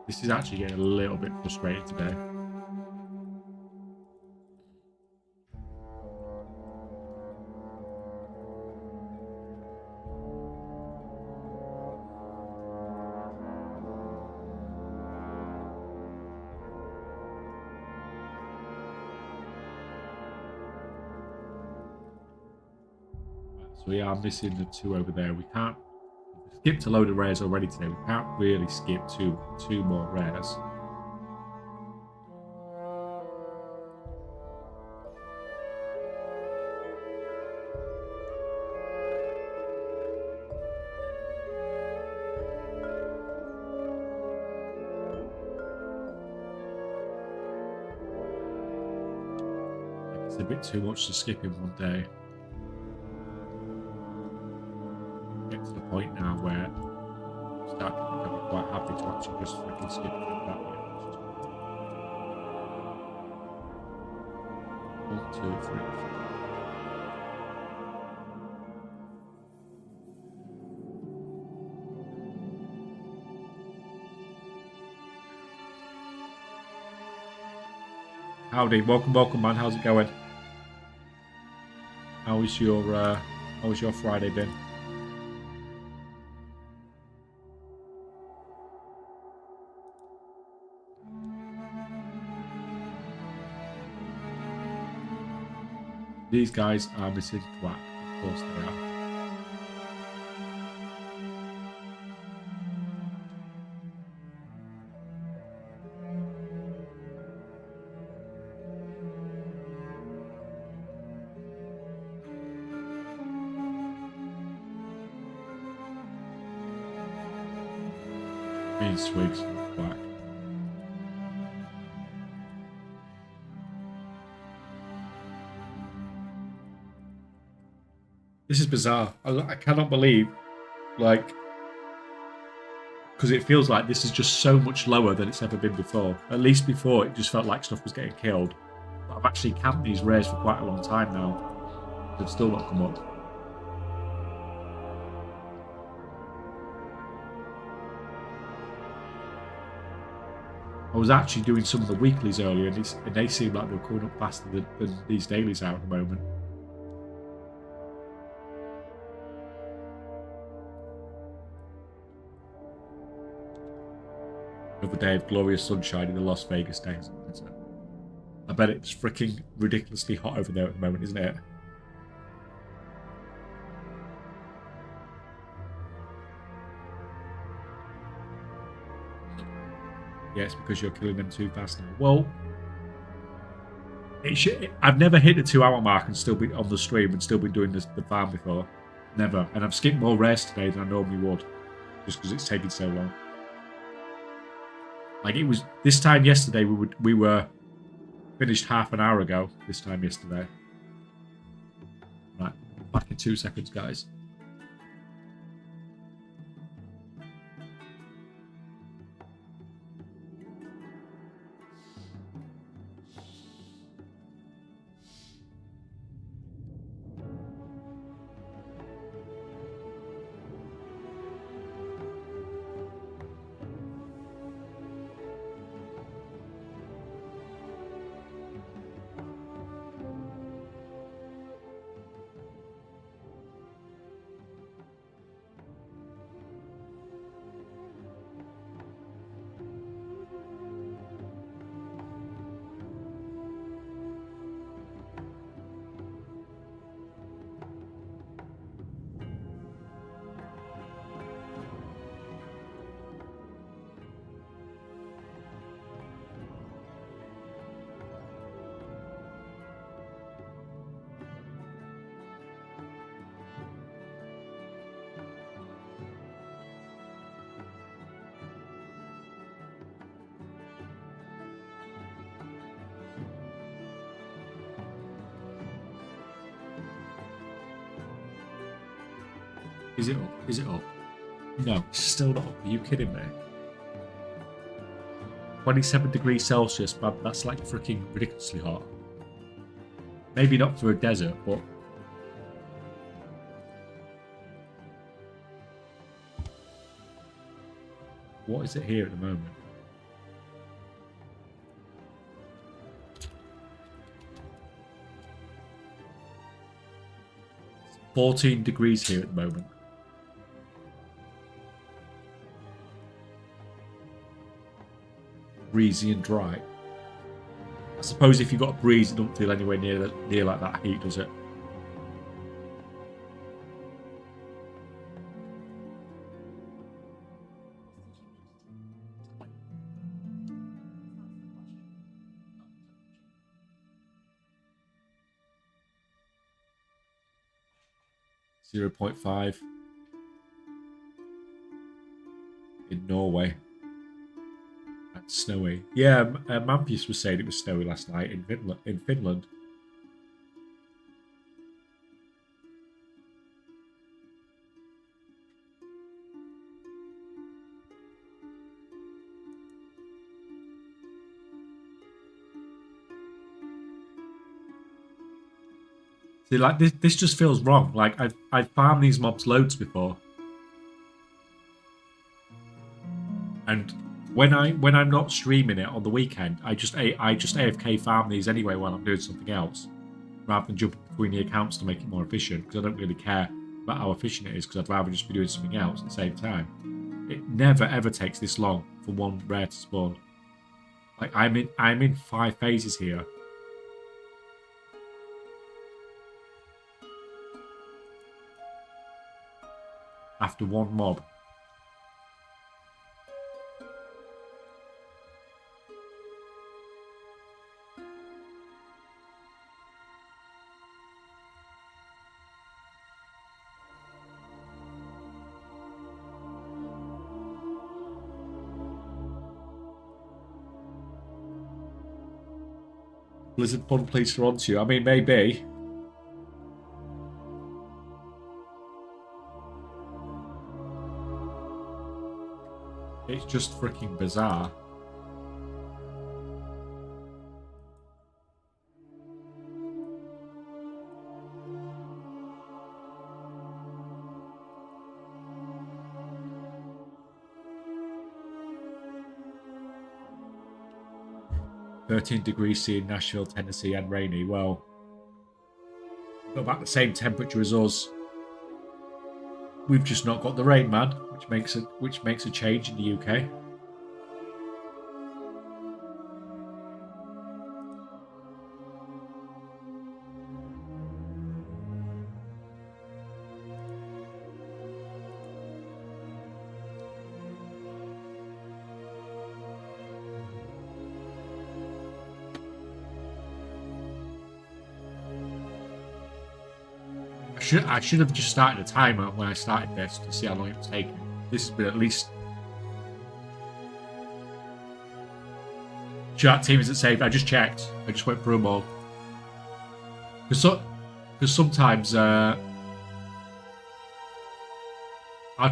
This is actually getting a little bit frustrating today. So we are missing the 2 over there. We can't. We've skipped a load of rares already today. We can't really skip two more rares. It's a bit too much to skip in one day. Get to the point now where I'm starting to become quite happy to actually just freaking skip it like that. Yeah. 1, 2, 3, 4. Howdy, welcome man, how's it going? How was your Friday been? These guys are missing whack. Of course they are. Me and Swigs whack. This is bizarre. I cannot believe, like, because it feels like this is just so much lower than it's ever been before. At least before, it just felt like stuff was getting killed. But I've actually camped these rares for quite a long time now. They've still not come up. I was actually doing some of the weeklies earlier, and they seem like they're coming up faster than these dailies are at the moment. Another day of glorious sunshine in the Las Vegas desert. I bet it's freaking ridiculously hot over there at the moment, isn't it? Yeah, it's because you're killing them too fast now. Well, I've never hit the 2 hour mark and still been on the stream and still been doing the farm before. Never. And I've skipped more rares today than I normally would, just because it's taking so long. Like, it was this time yesterday, we were finished half an hour ago. This time yesterday. Right, back in 2 seconds, guys. Is it up? Is it up? No, it's still not up. Are you kidding me? 27 degrees Celsius, but that's like freaking ridiculously hot. Maybe not for a desert, but... What is it here at the moment? It's 14 degrees here at the moment. Breezy and dry. I suppose if you've got a breeze, it doesn't feel anywhere near like that heat, does it? .5 in Norway. And snowy. Yeah, Mampius was saying it was snowy last night in Finland. See, like this just feels wrong. Like I've farmed these mobs loads before, and when I'm not streaming it on the weekend, I just AFK farm these anyway while I'm doing something else, rather than jumping between the accounts to make it more efficient. Because I don't really care about how efficient it is, because I'd rather just be doing something else at the same time. It never ever takes this long for one rare to spawn. Like I'm in 5 phases here. after one mob. Blizzard Fun Police are onto you. I mean, maybe. It's just freaking bizarre. (13°C in Nashville, Tennessee, and rainy. Well, got about the same temperature as us. We've just not got the rain, man, which makes a change in the UK. I should have just started a timer when I started this to see how long it was taking. This has been at least... Chat team isn't saved. I just checked. I just went through them all. Because sometimes I'll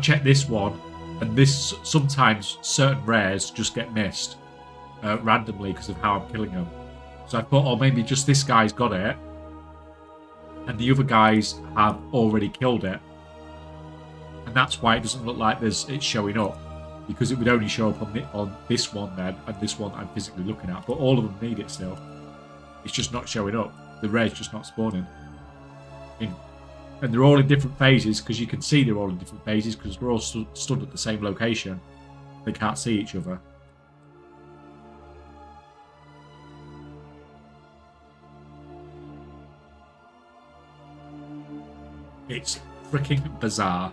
check this one, and this sometimes certain rares just get missed randomly because of how I'm killing them. So I thought, oh, maybe just this guy's got it, and the other guys have already killed it, and that's why it doesn't look like it's showing up, because it would only show up on this one then, and this one I'm physically looking at, but all of them need it still. It's just not showing up. The rare's just not spawning. And they're all in different phases, because you can see they're all in different phases, because they're all stood at the same location. They can't see each other. It's freaking bizarre.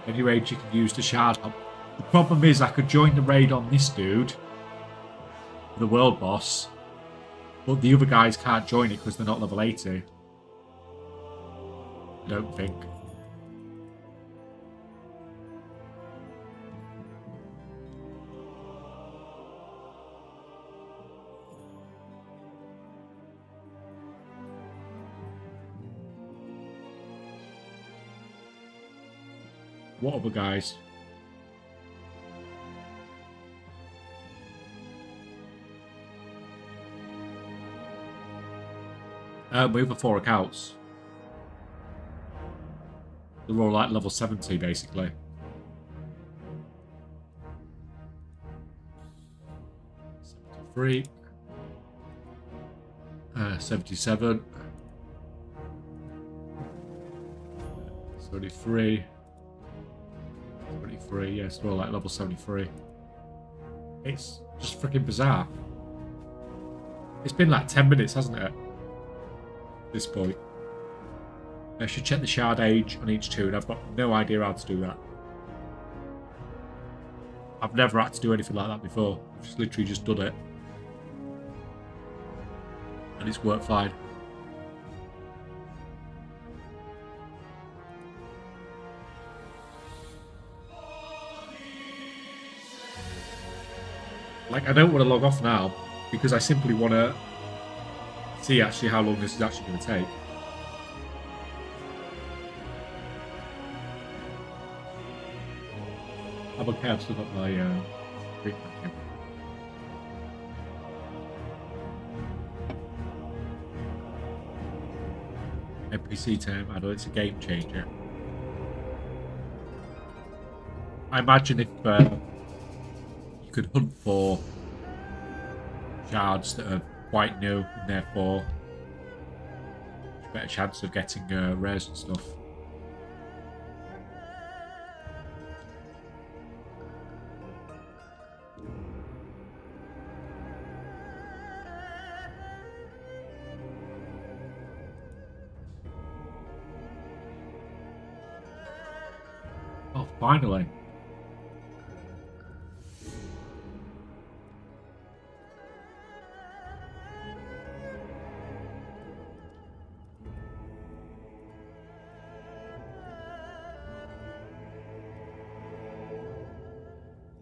Any raid you can use to shard up. The problem is I could join the raid on this dude, the world boss, but the other guys can't join it because they're not level 80. I don't think. What other guys? We have 4 accounts. They're all like level 70 basically. '73, 77, 33. 73, yes, they're all like level 73. It's just freaking bizarre. It's been like 10 minutes, hasn't it? At this point. I should check the shard age on each tune. I've got no idea how to do that. I've never had to do anything like that before. I've just literally just done it. And it's worked fine. Like, I don't want to log off now, because I simply want to see actually how long this is actually going to take. I'm okay, I've still got my treatment here. NPC term, I know it's a game changer. I imagine if you could hunt for shards that are quite new and therefore a better chance of getting rares and stuff. Finally.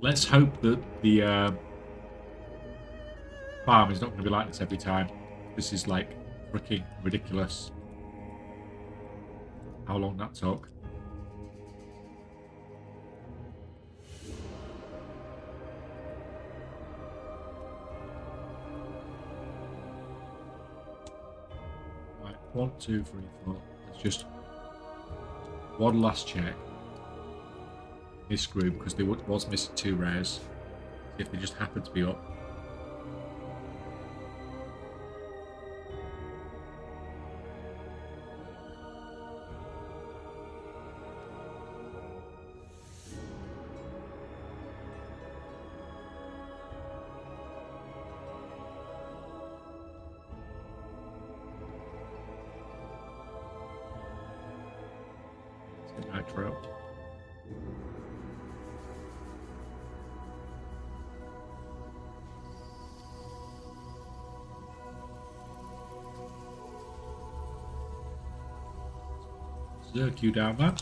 Let's hope that the farm is not going to be like this every time. This is like freaking ridiculous. How long that took. Right, 1, 2, 3, 4. Let's just one last check. This group, because they was missing 2 rares. See if they just happen to be up. Let's get nitro. Zerk you down there.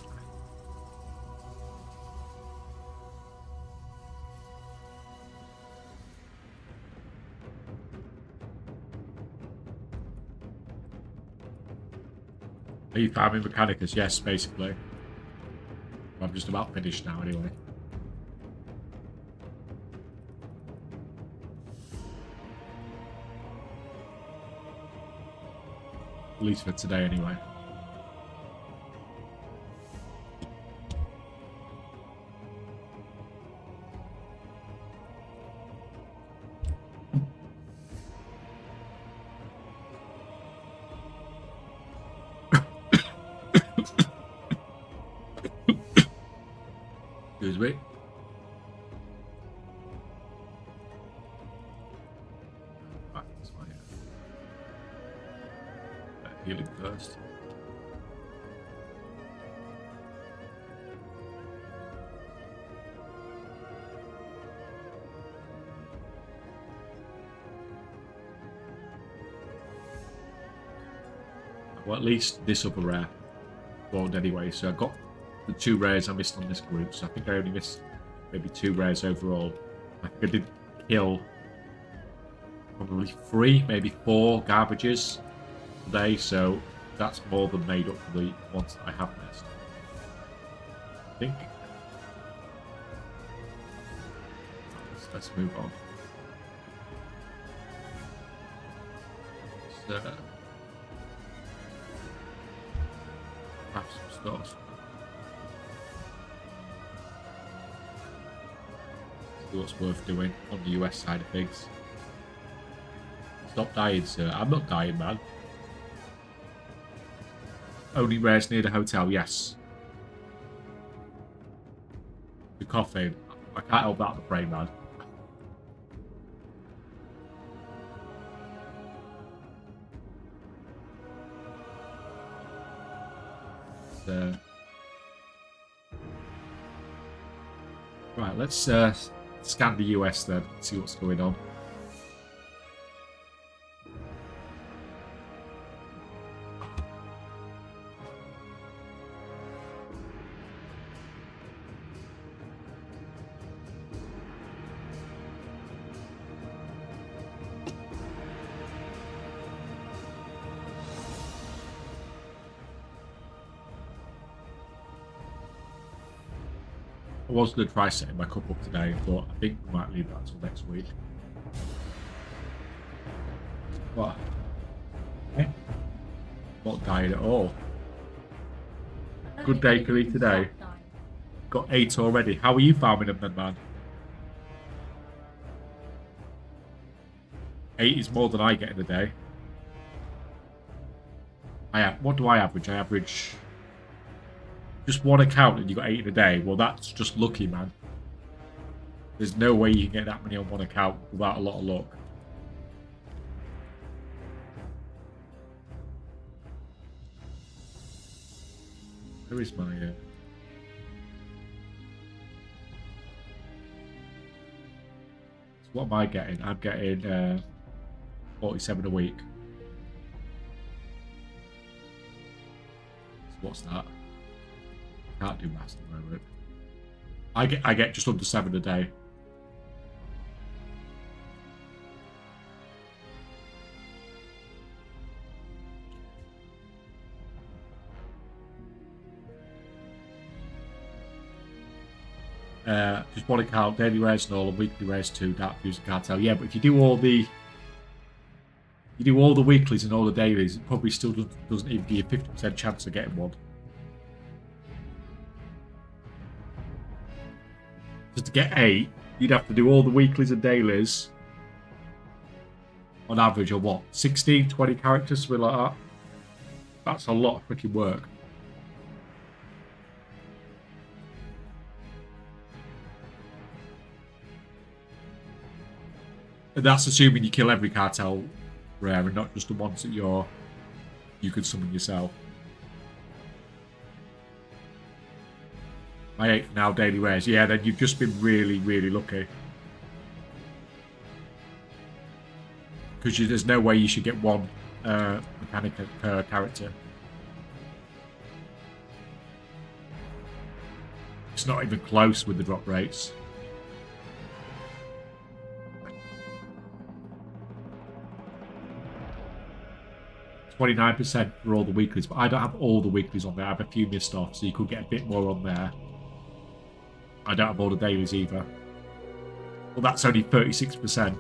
Are you farming Mechanicus? Yes, basically. I'm just about finished now anyway. At least for today anyway. Excuse me. Right, that's fine. Healing first. Well, at least this upper rare spawned anyway, so I got the 2 rares I missed on this group, so I think I only missed maybe 2 rares overall. I think I did kill probably 3, maybe 4 garbages today, so that's more than made up for the ones that I have missed. I think. Let's move on. So, have some stores. See what's worth doing on the US side of things. Stop dying, sir. I'm not dying, man. Only rares near the hotel, yes. The coughing. I can't help that, I'm afraid, man. Right, let's scan the US then, see what's going on. I was going to try setting my cup up today, but I think we might leave that until next week. What? Eh? Not dying at all. Good day for me today. Got 8 already. How are you farming them then, man? 8 is more than I get in a day. What do I average? I average just 1 account and you got 8 in a day. Well, that's just lucky, man. There's no way you can get that many on 1 account without a lot of luck. Where is my... So what am I getting? I'm getting 47 a week. So what's that? Can't do maths at the moment. I get just under 7 a day. Just one account, daily rares and all, and weekly rares too, Dark Fuse and Cartel. Yeah, but if you do all the weeklies and all the dailies, it probably still doesn't even give you a 50% chance of getting one. So to get 8, you'd have to do all the weeklies and dailies on average of what? 16, 20 characters, something like that. That's a lot of freaking work. And that's assuming you kill every cartel rare and not just the ones that you could summon yourself. My 8 now daily rares. Yeah, then you've just been really, really lucky. Because there's no way you should get one mechanic per character. It's not even close with the drop rates. 29% for all the weeklies, but I don't have all the weeklies on there. I have a few missed off, so you could get a bit more on there. I don't have all the dailies either. Well, that's only 36%.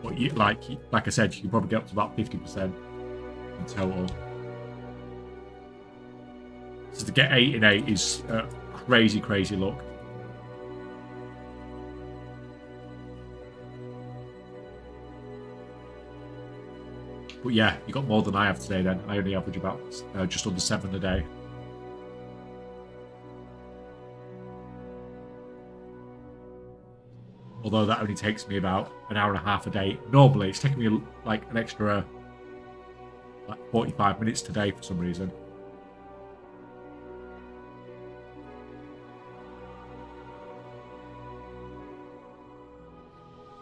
But you, like I said, you can probably get up to about 50% in total. So to get 8 in 8 is crazy, crazy luck. But yeah, you got more than I have today then. I only average about just under 7 a day. Although that only takes me about an hour and a half a day. Normally, it's taking me like an extra like 45 minutes today for some reason.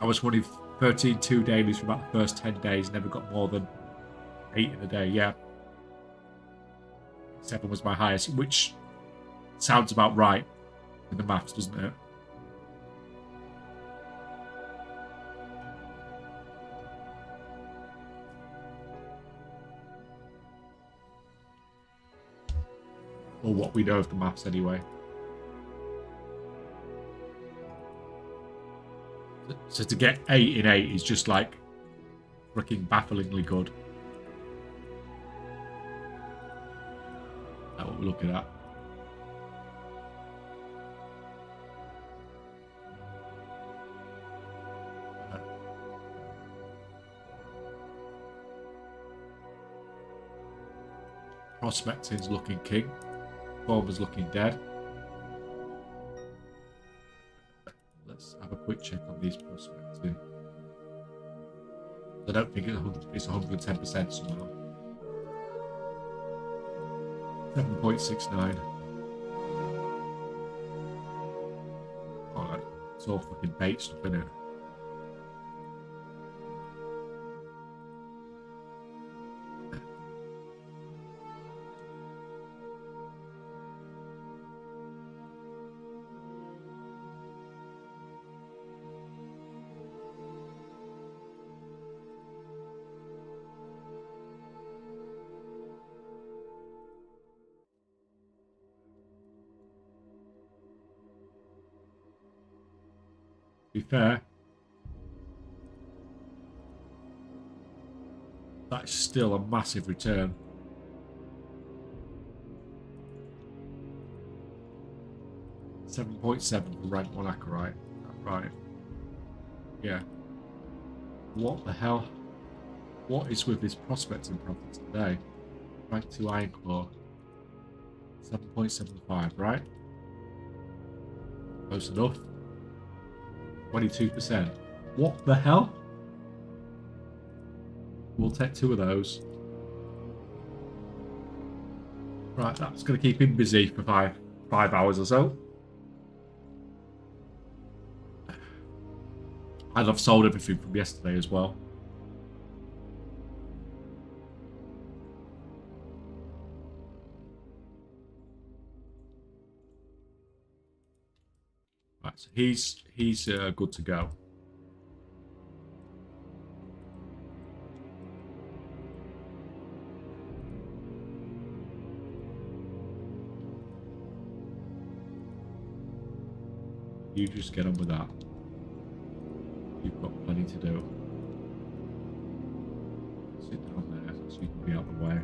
I was running 13-2 dailies for about the first 10 days, never got more than 8 in a day, yeah. 7 was my highest, which sounds about right in the maths, doesn't it? Or what we know of the maths anyway. So to get 8 in 8 is just like freaking bafflingly good. That's what we're looking at. Prospecting's looking king. Former's looking dead. Let's have a quick check on these prospecting. I don't think it's 110% somehow. 7.69. Alright, it's all fucking bait stuff, isn't it? To be fair, that's still a massive return. .7 for rank 1 Acolyte. Right. Yeah. What the hell? What is with this prospecting profits today? Rank 2 Iron Claw. 7.75, right? Close enough. 22%. What the hell? We'll take 2 of those. Right, that's going to keep him busy for 5 hours or so. And I've sold everything from yesterday as well. Right, so he's good to go. You just get on with that. You've got plenty to do. Sit down there so you can be out of the way.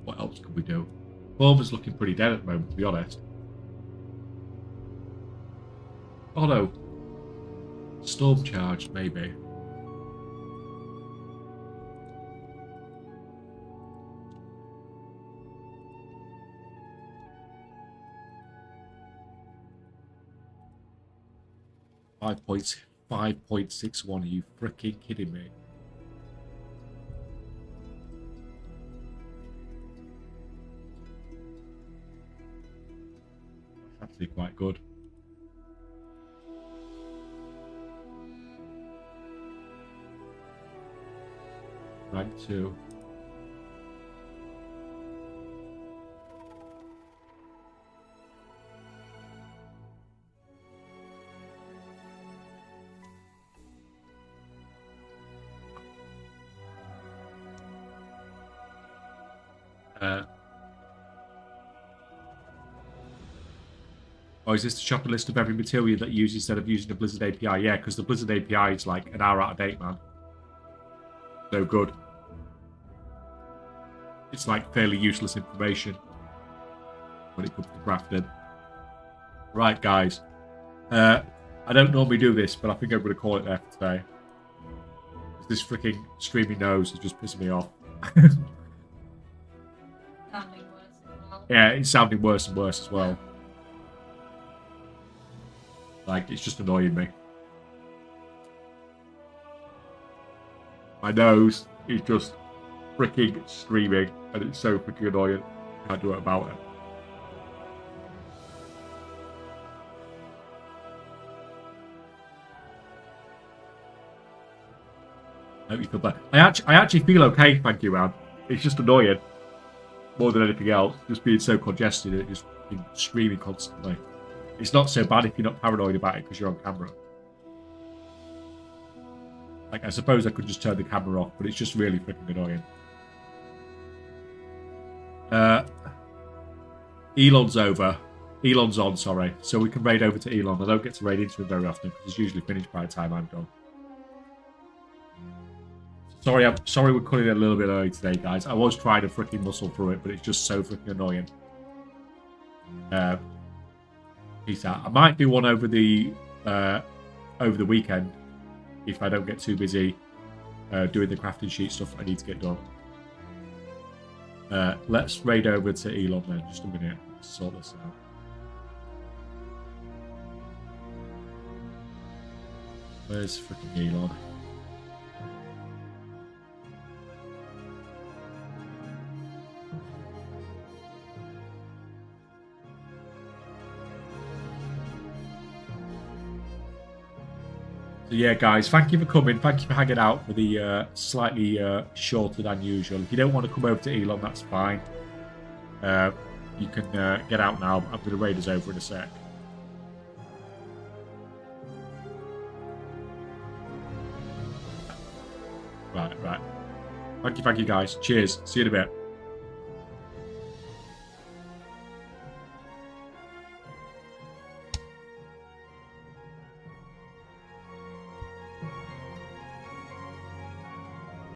What else could we do? Clover's looking pretty dead at the moment, to be honest. Oh no. Storm charge, maybe. Five points, 5.61. Are you freaking kidding me? That's actually quite good. Rank 2. Oh, is this the shopping list of every material that you use instead of using the Blizzard API? Yeah, because the Blizzard API is like an hour out of date, man. No good. It's like fairly useless information when it comes to crafting. Right, guys. I don't normally do this, but I think I'm going to call it there for today. This freaking streaming nose is just pissing me off. Sounding worse as well. Yeah, it's sounding worse and worse as well. Like, it's just annoying me. My nose is just freaking screaming, and it's so freaking annoying. Can't do it about it. I hope you feel better. I actually feel okay, thank you, man. It's just annoying more than anything else. Just being so congested and just screaming constantly. It's not so bad if you're not paranoid about it because you're on camera. Like, I suppose I could just turn the camera off, but it's just really freaking annoying. Elon's over. Elon's on, sorry. So we can raid over to Elon. I don't get to raid into him very often because he's usually finished by the time I'm done. Sorry we're cutting it a little bit early today, guys. I was trying to freaking muscle through it, but it's just so freaking annoying. Peace out. I might do one over the weekend if I don't get too busy doing the crafting sheet stuff I need to get done. Let's raid over to Elon then. Just a minute. Let's sort this out. Where's freaking Elon? So yeah, guys, thank you for coming. Thank you for hanging out for the slightly shorter than usual. If you don't want to come over to Elon, that's fine. You can get out now. I'm going to raid us over in a sec. Right. Thank you, guys. Cheers. See you in a bit.